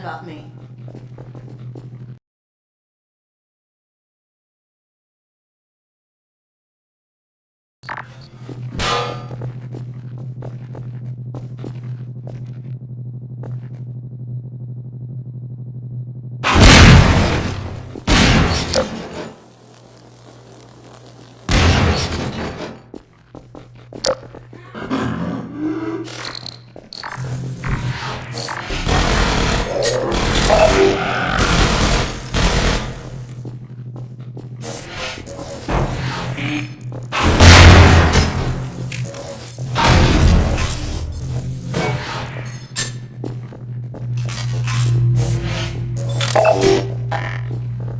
about me.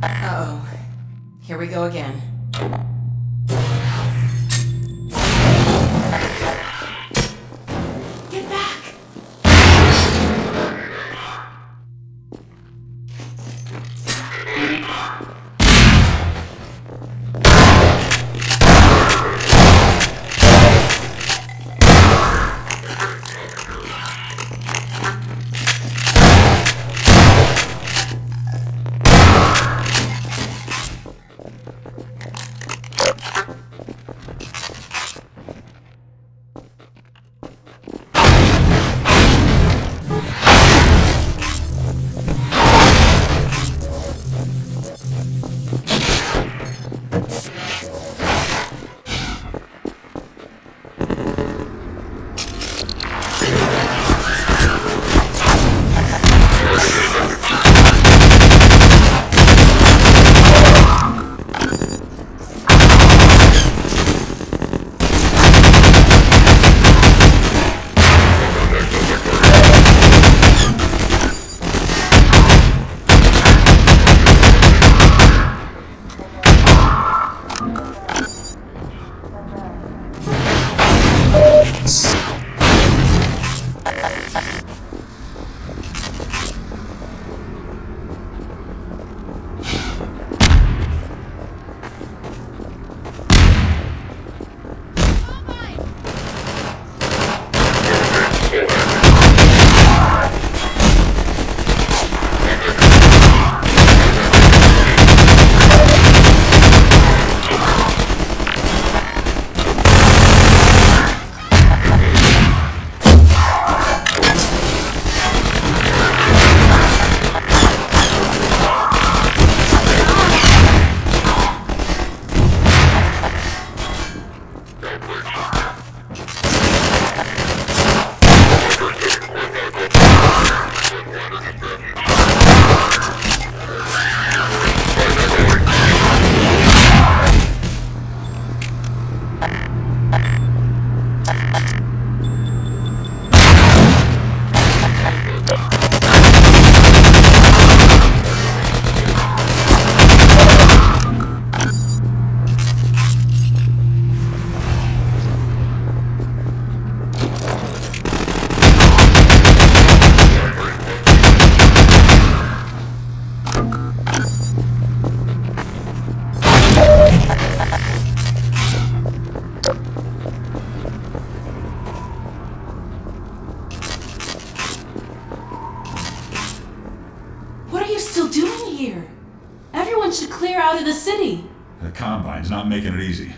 Uh-oh. Here we go again. Get back! should clear out of the city. The Combine's not making it easy.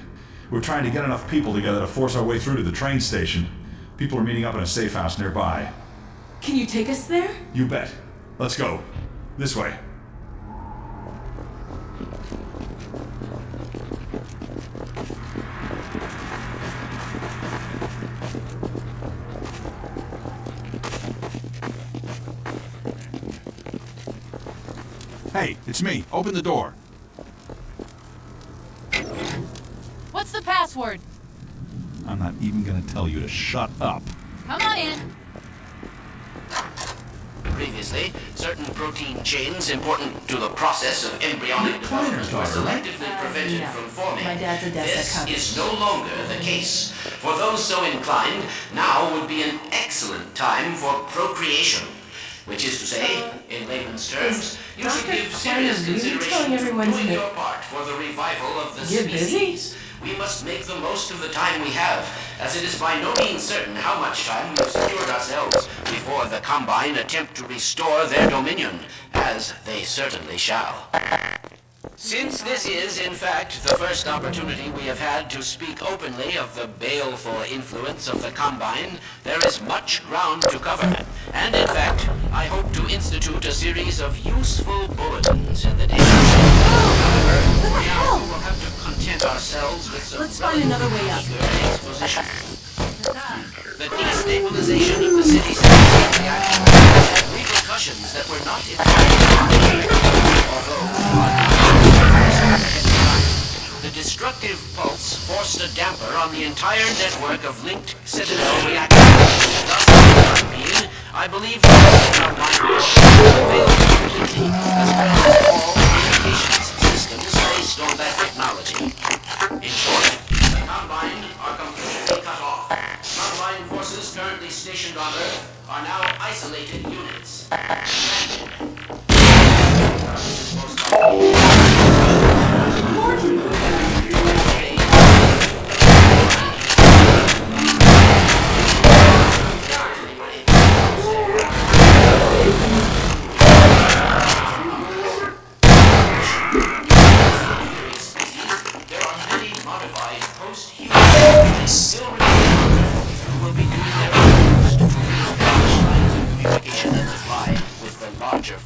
We're trying to get enough people together to force our way through to the train station. People are meeting up in a safe house nearby. Can you take us there? You bet. Let's go. This way. Hey, it's me. Open the door. What's the password? I'm not even gonna tell you to shut up. Come on in. Previously, certain protein chains important to the process of embryonic development were selectively prevented Yeah. from forming. My dad's a DESA This coach. is no longer the case. For those so inclined, now would be an excellent time for procreation. Which is to say, in layman's terms, you should Dr. give serious Kleiner really telling consideration to everyone doing to- your part for the revival of the You're species. We must make the most of the time we have, as it is by no means certain how much time we have secured ourselves before the Combine attempt to restore their dominion, as they certainly shall. Since this is, in fact, the first opportunity we have had to speak openly of the baleful influence of the Combine, there is much ground to cover. And in fact, I hope to institute a series of useful bulletins in the days ahead. For now, we will have to content ourselves with some Let's find another way up. eager exposition. The destabilization of the city's reaction had repercussions that were not entirely clear, although the destructive pulse forced a damper on the entire network of linked Citadel reactors. Thus, for the time being, I believe the Combine will fail completely, as well as all communications systems based on that technology. In short, the Combine are completely cut off. Combine forces currently stationed on Earth are now isolated units.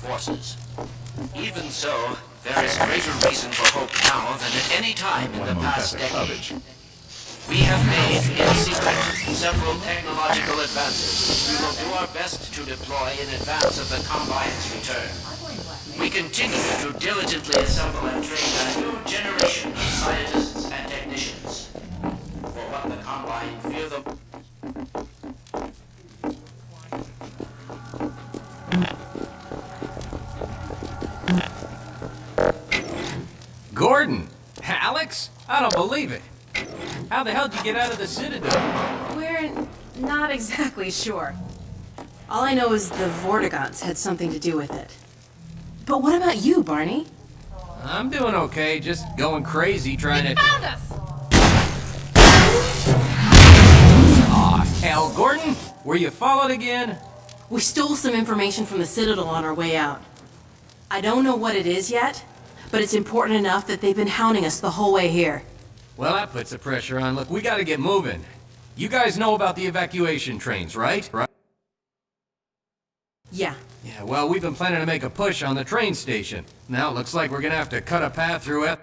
Forces. Even so, there is greater reason for hope now than at any time in the past decade. We have made, in secret, several technological advances which we will do our best to deploy in advance of the Combine's return. We continue to diligently assemble and train a new generation of scientists and technicians. For what the Combine fear the... Gordon! Alex? I don't believe it. How the hell did you get out of the Citadel? We're not exactly sure. All I know is the Vortigaunts had something to do with it. But what about you, Barney? I'm doing okay, just going crazy trying to... Found us! Aw, hell, Gordon! Were you followed again? We stole some information from the Citadel on our way out. I don't know what it is yet, but it's important enough that they've been hounding us the whole way here. Well, that puts the pressure on. Look, we gotta get moving. You guys know about the evacuation trains, right? Yeah. Yeah, well, we've been planning to make a push on the train station. Now it looks like we're gonna have to cut a path through it.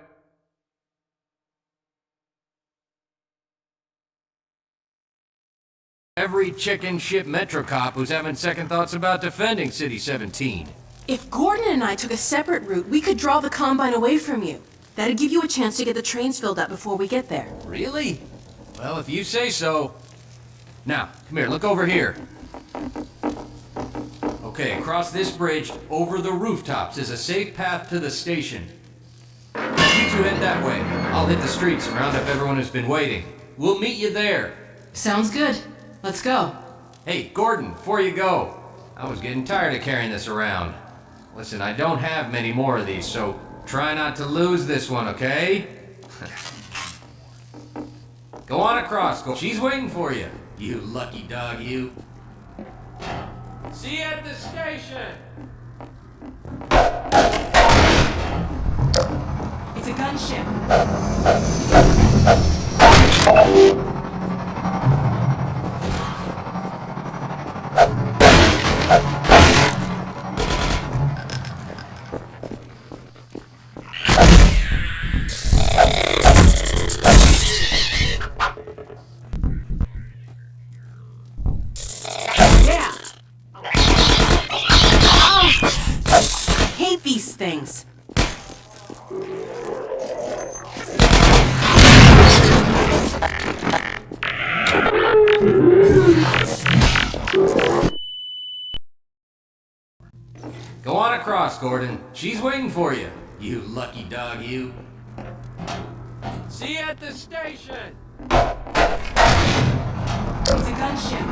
Every chicken ship Metro cop who's having second thoughts about defending City 17. If Gordon and I took a separate route, we could draw the Combine away from you. That'd give you a chance to get the trains filled up before we get there. Really? Well, if you say so. Now, come here, look over here. Okay, across this bridge, over the rooftops, is a safe path to the station. You two head that way. I'll hit the streets and round up everyone who's been waiting. We'll meet you there. Sounds good. Let's go. Hey, Gordon, before you go, I was getting tired of carrying this around. Listen, I don't have many more of these, so try not to lose this one, okay? Go on across. She's waiting for you. You lucky dog, you. See you at the station. It's a gunship. Things. Go on across, Gordon. She's waiting for you. You lucky dog, you. See you at the station. It's a gunship.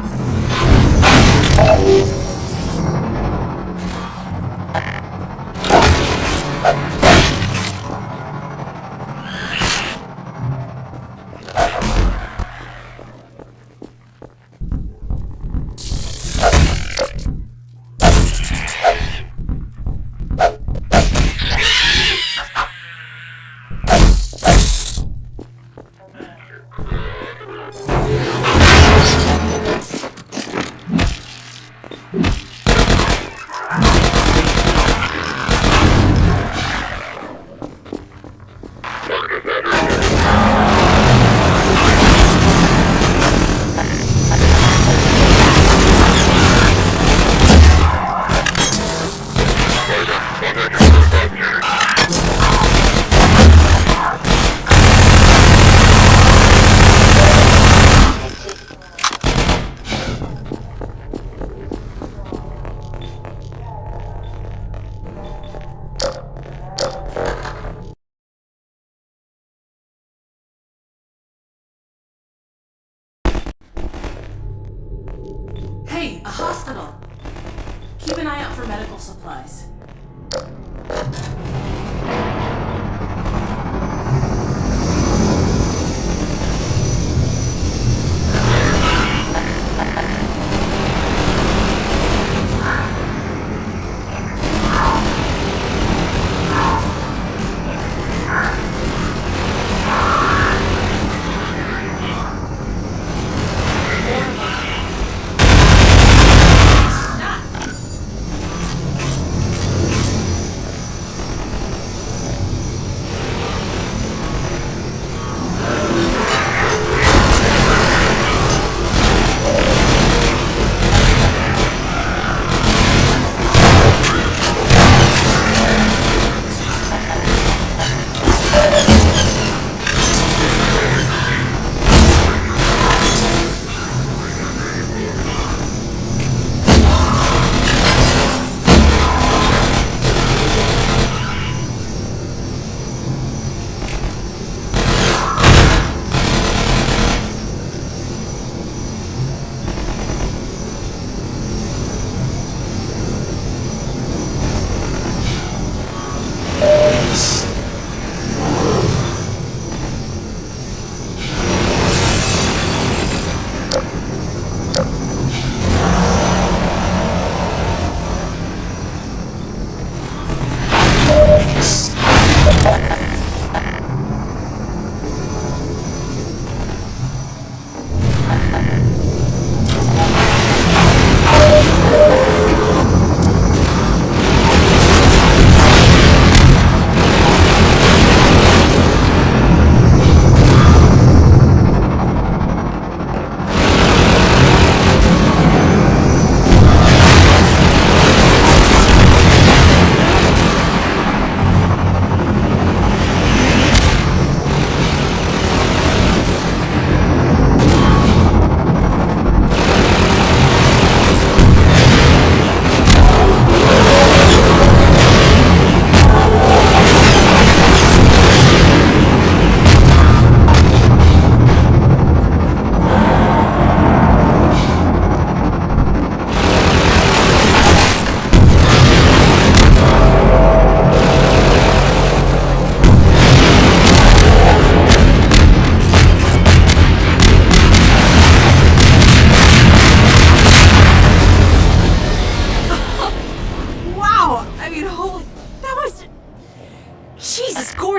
Keep an eye out for medical supplies.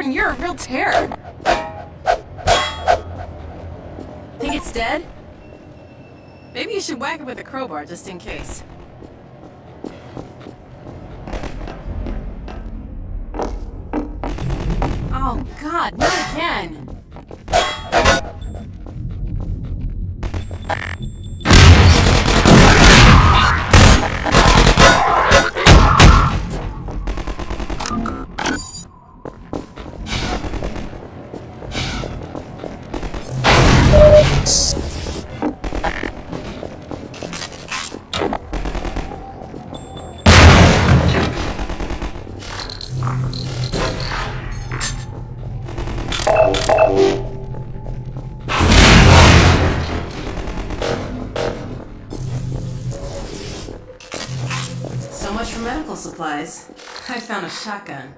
You're a real terror. Think it's dead? Maybe you should whack it with a crowbar just in case. Oh God, not again! So much for medical supplies. I found a shotgun.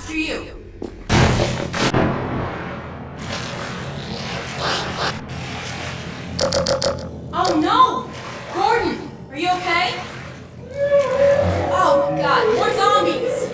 After you. Oh no! Gordon, are you okay? Oh god, more zombies!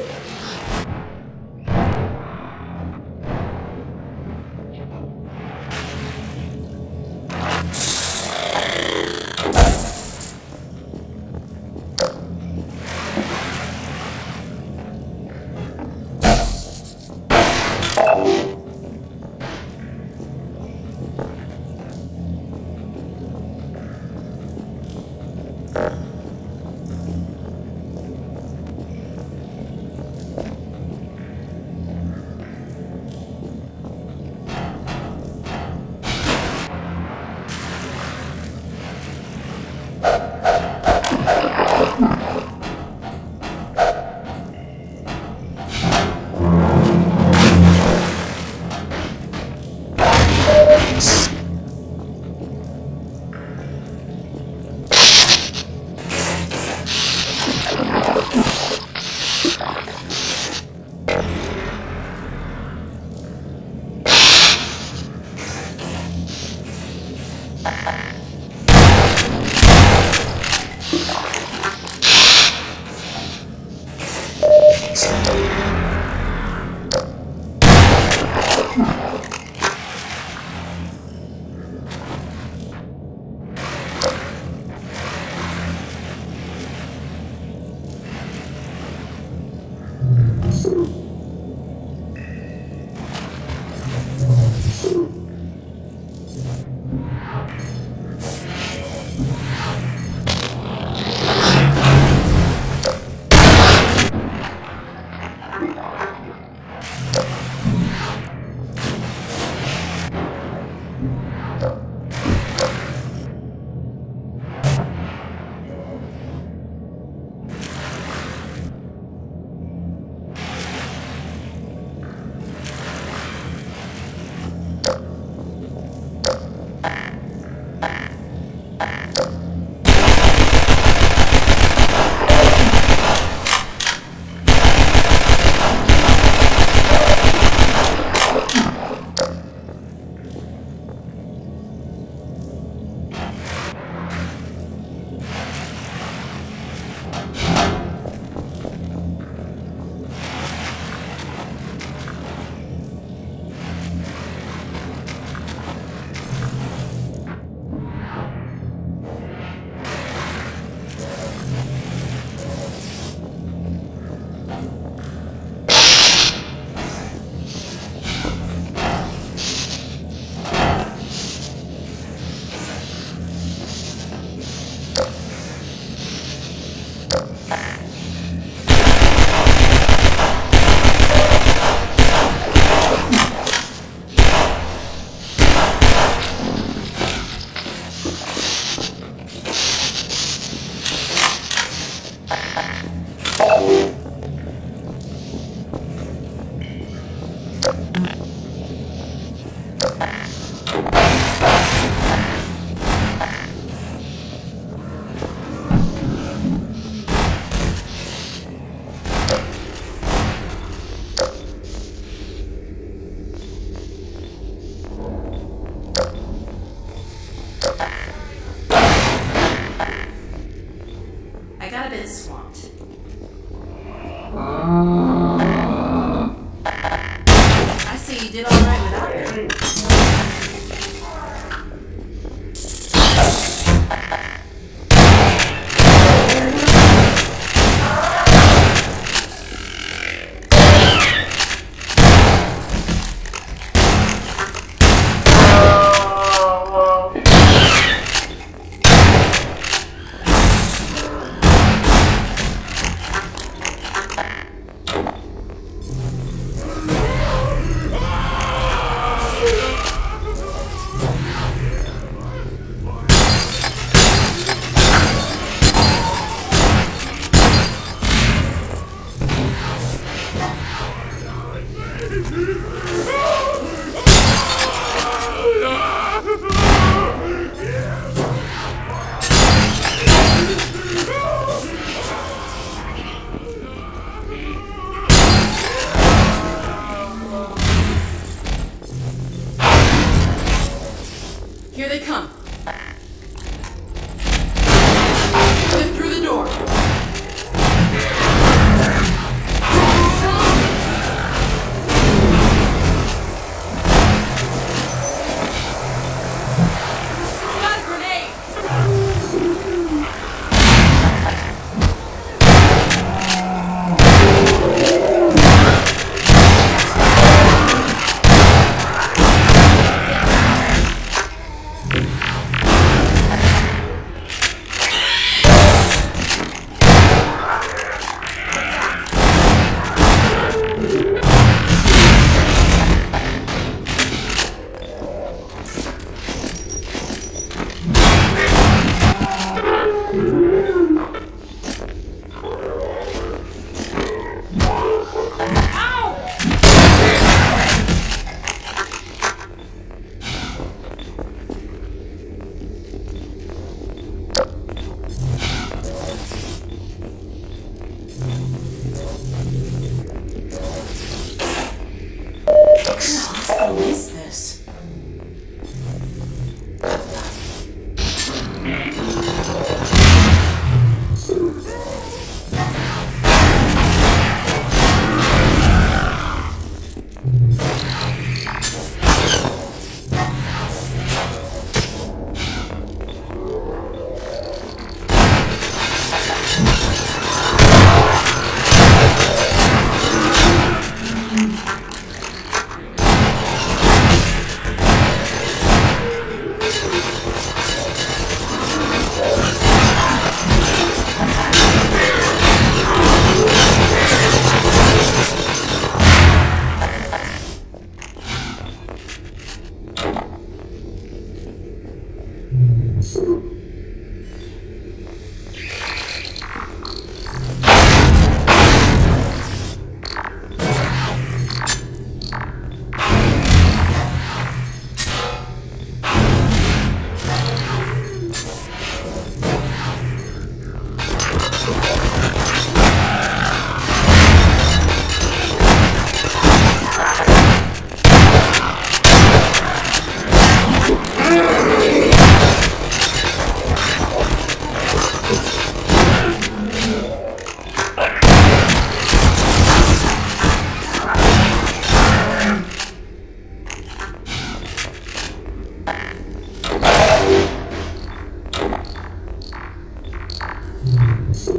At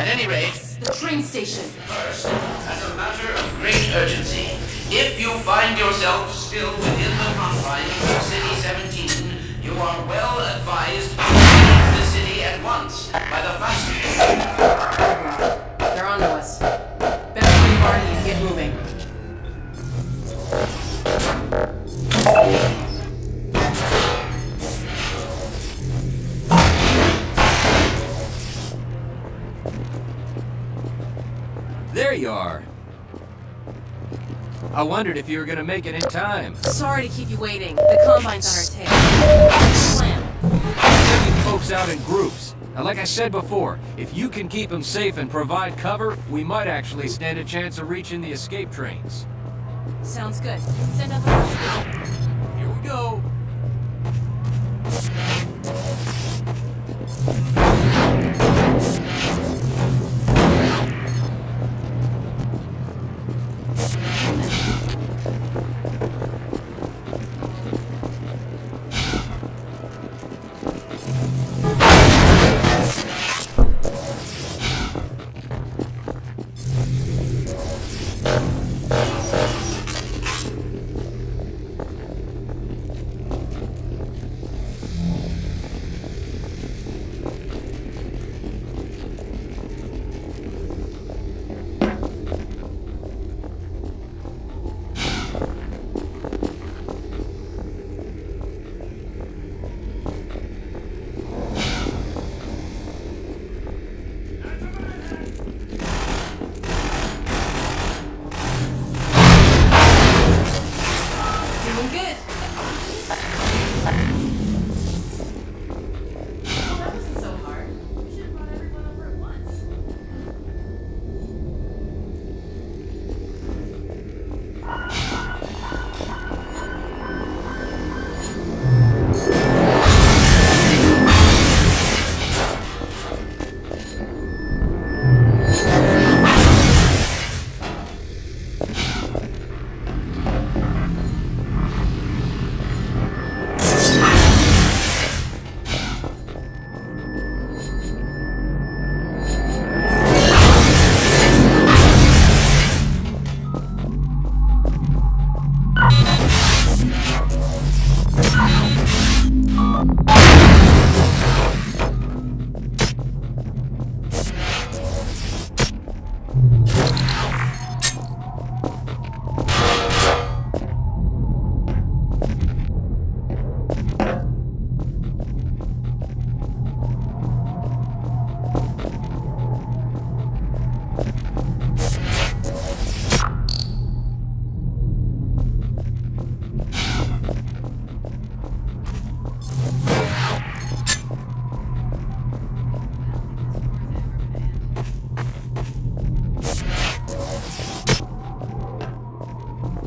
any rate, The train station. first, as a matter of great urgency, if you find yourself still within the confines of City 17, you are well advised to leave the city at once by the fastest. They're onto us. Better bring Barney and get moving. There you are. I wondered if you were gonna make it in time. Sorry to keep you waiting. The Combine's on our tail. What's the plan? Send you folks out in groups. Now, like I said before, if you can keep them safe and provide cover, we might actually stand a chance of reaching the escape trains. Sounds good. Send out the rush. Here we go. Doing good. Well, that wasn't so hard. We should have brought everyone over at once.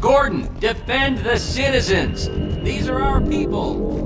Gordon, defend the citizens! These are our people!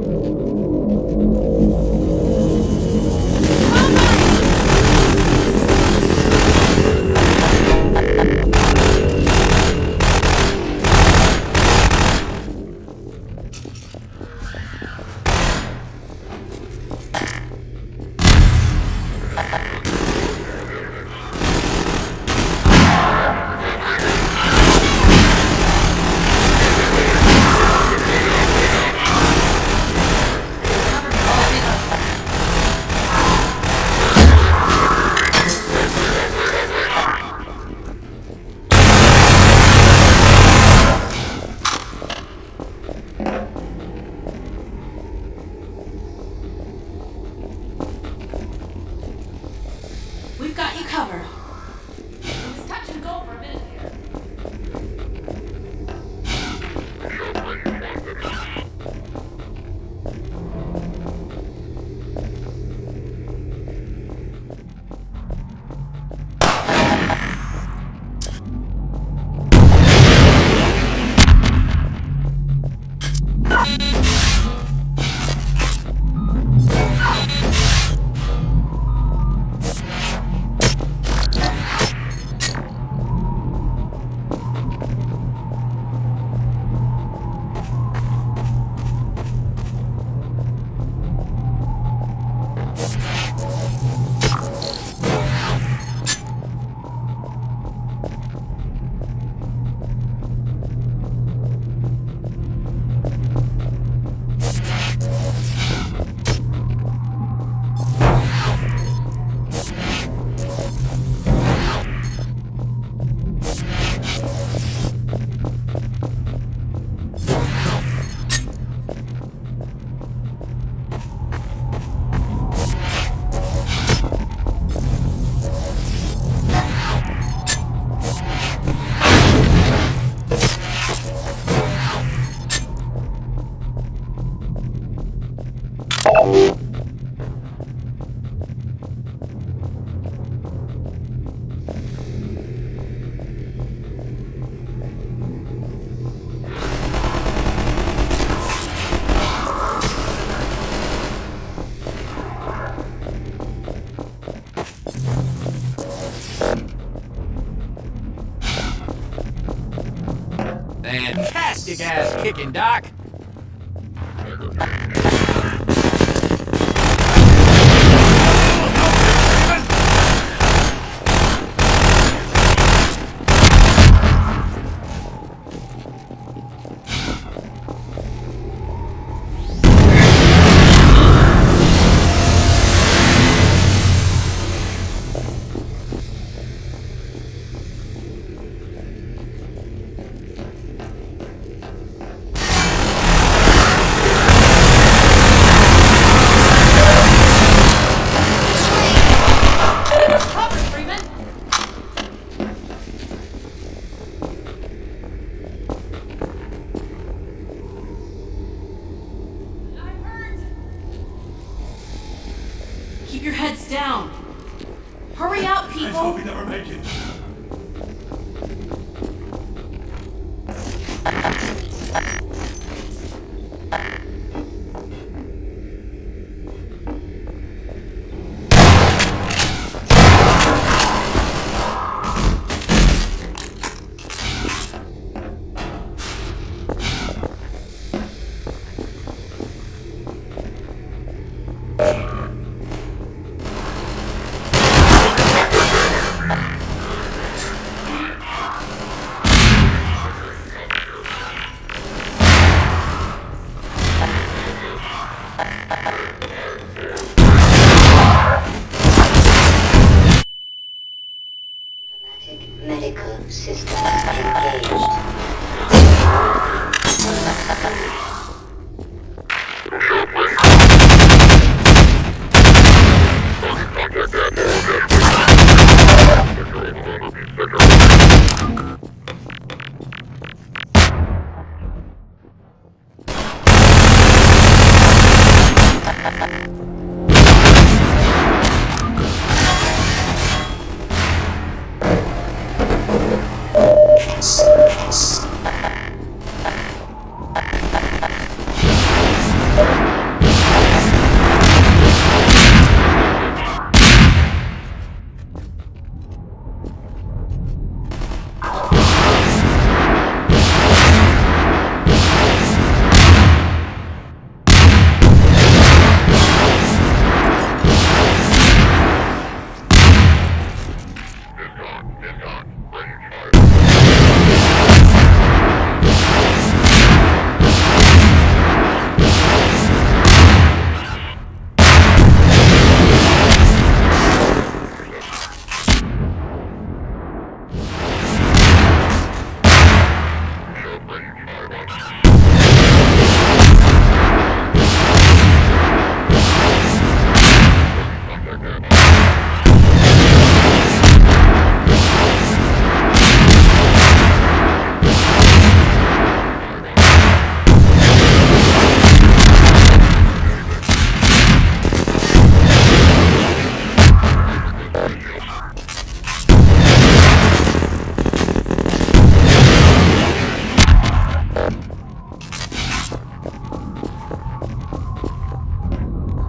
Fantastic ass kicking, Doc. Keep your heads down. Hurry up, I people. hope we never make it. Medical systems engaged.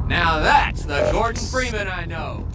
Now that's the Gordon Freeman I know.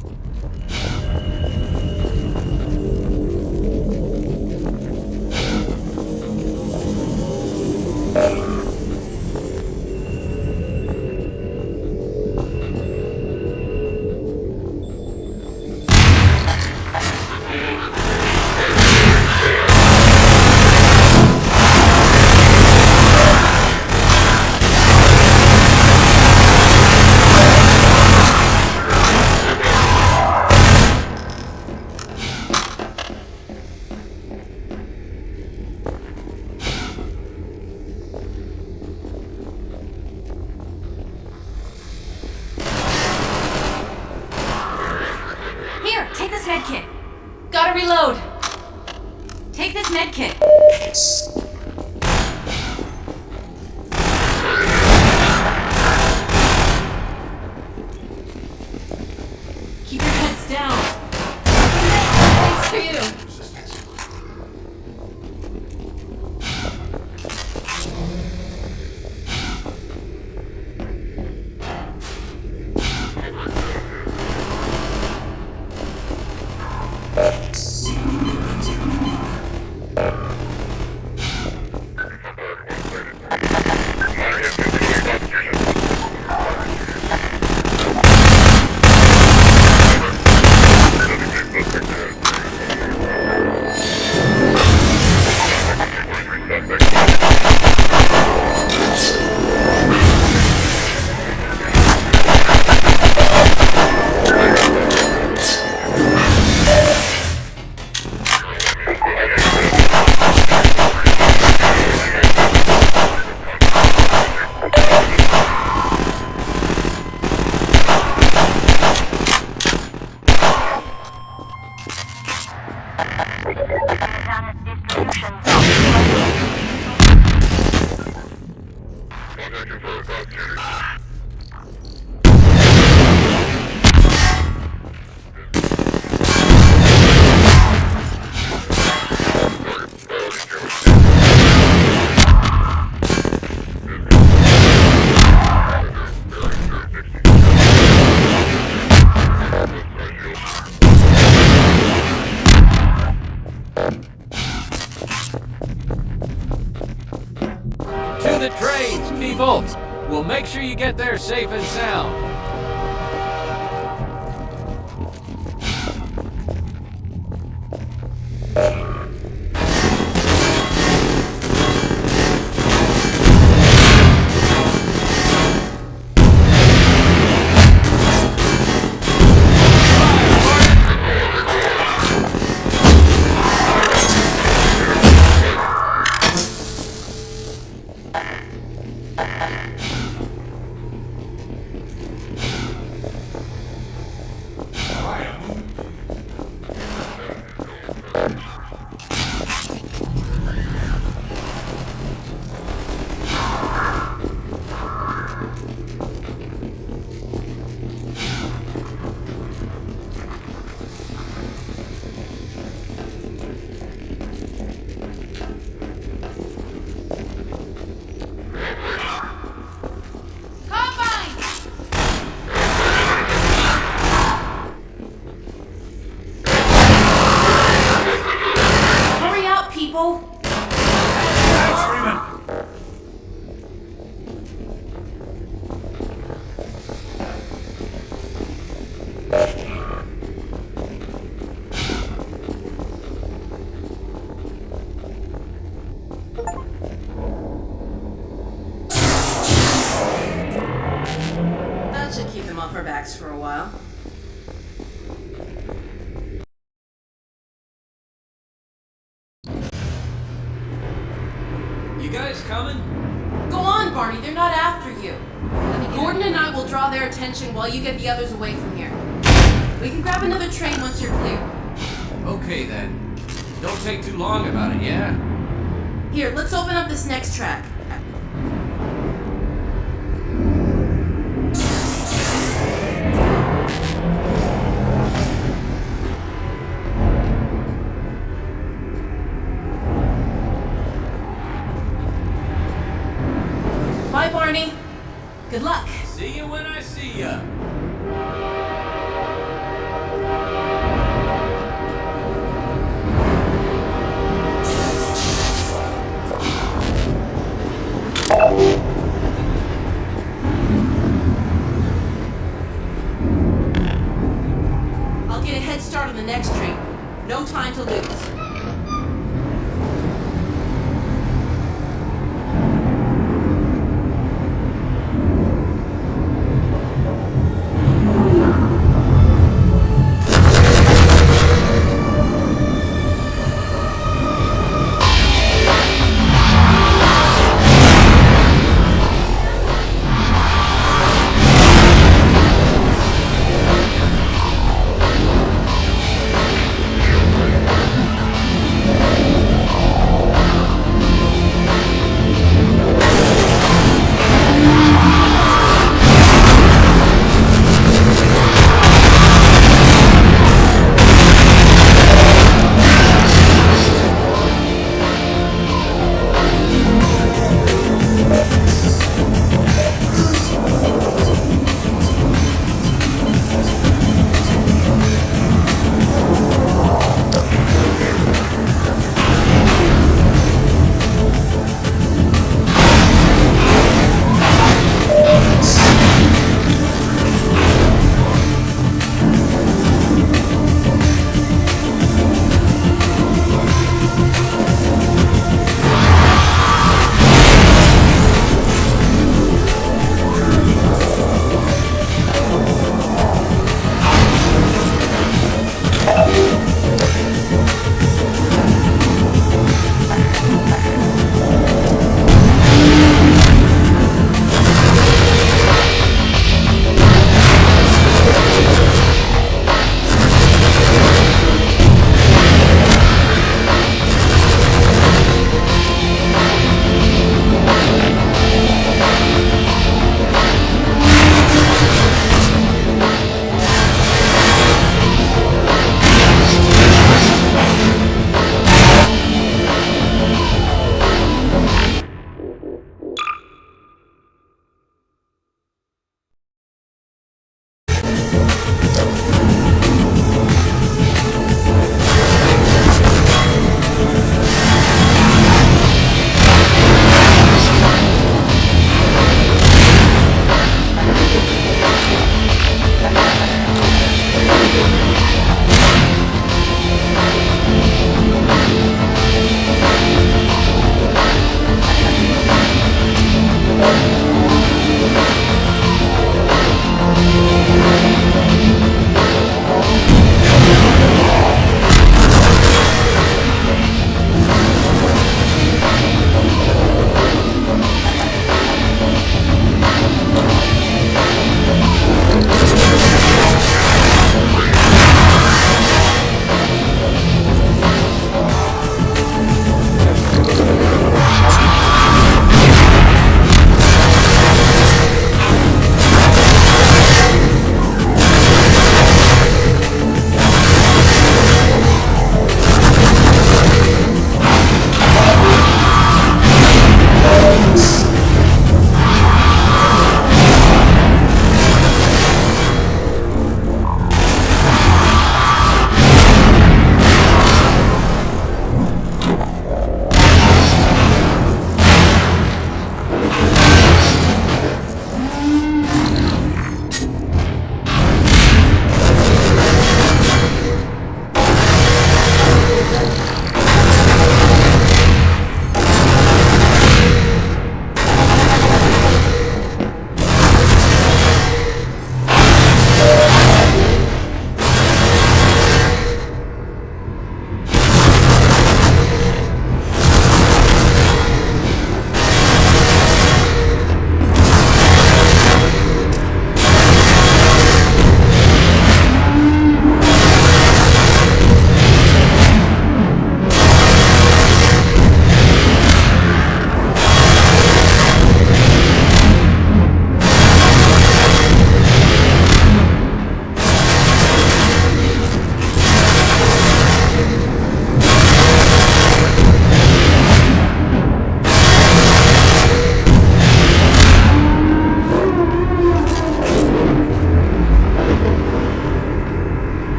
Here, take this med kit. Gotta reload. Take this med kit. To the trains, people! We'll make sure you get there safe and sound. Hurry up, people! That should keep them off our backs for a while. You guys coming? Go on, Barney, they're not after you. Gordon and I will draw their attention while you get the others away from here. We can grab another train once you're clear. Okay then. Don't take too long about it, yeah? Here, let's open up this next track. Bye, Barney. Good luck. See you when I see ya. I'll get a head start on the next train. No time to lose.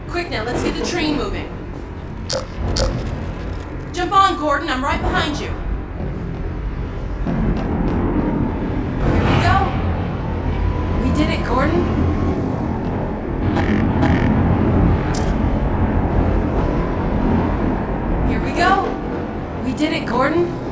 Quick now, let's get the train moving. Jump on, Gordon. I'm right behind you. Here we go. We did it, Gordon. Here we go. We did it, Gordon.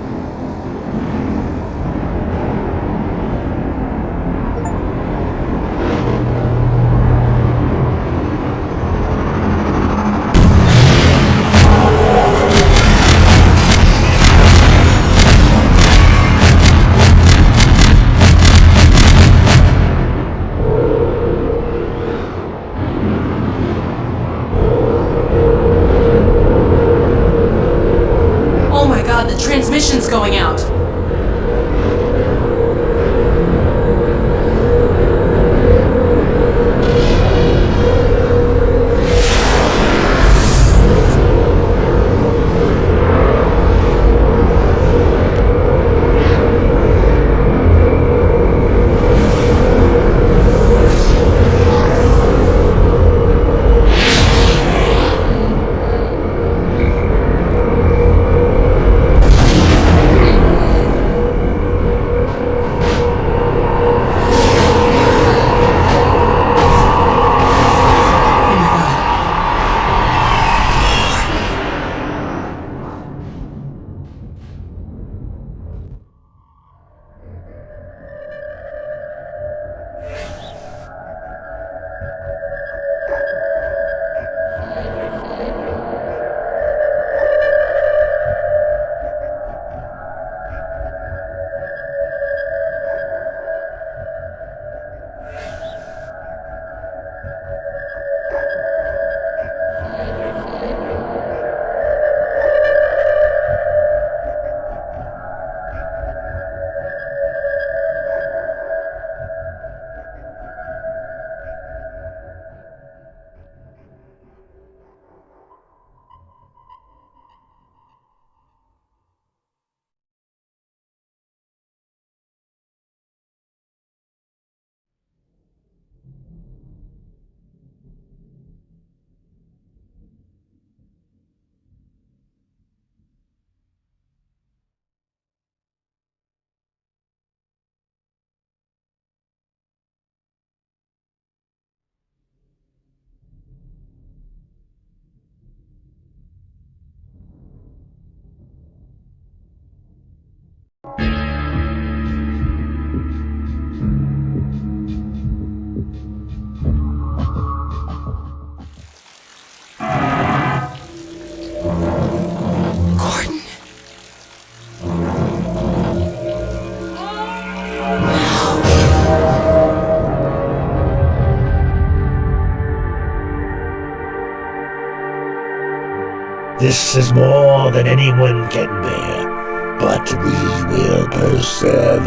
This is more than anyone can bear, but we will persevere.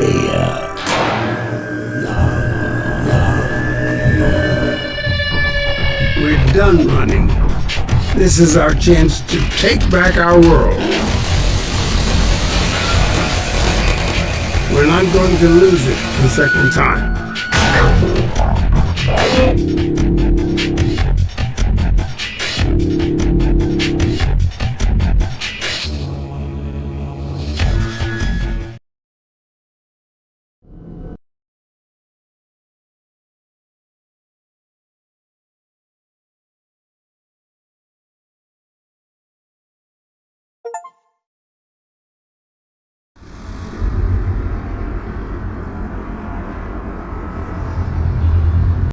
We're done running. This is our chance to take back our world. We're not going to lose it the second time.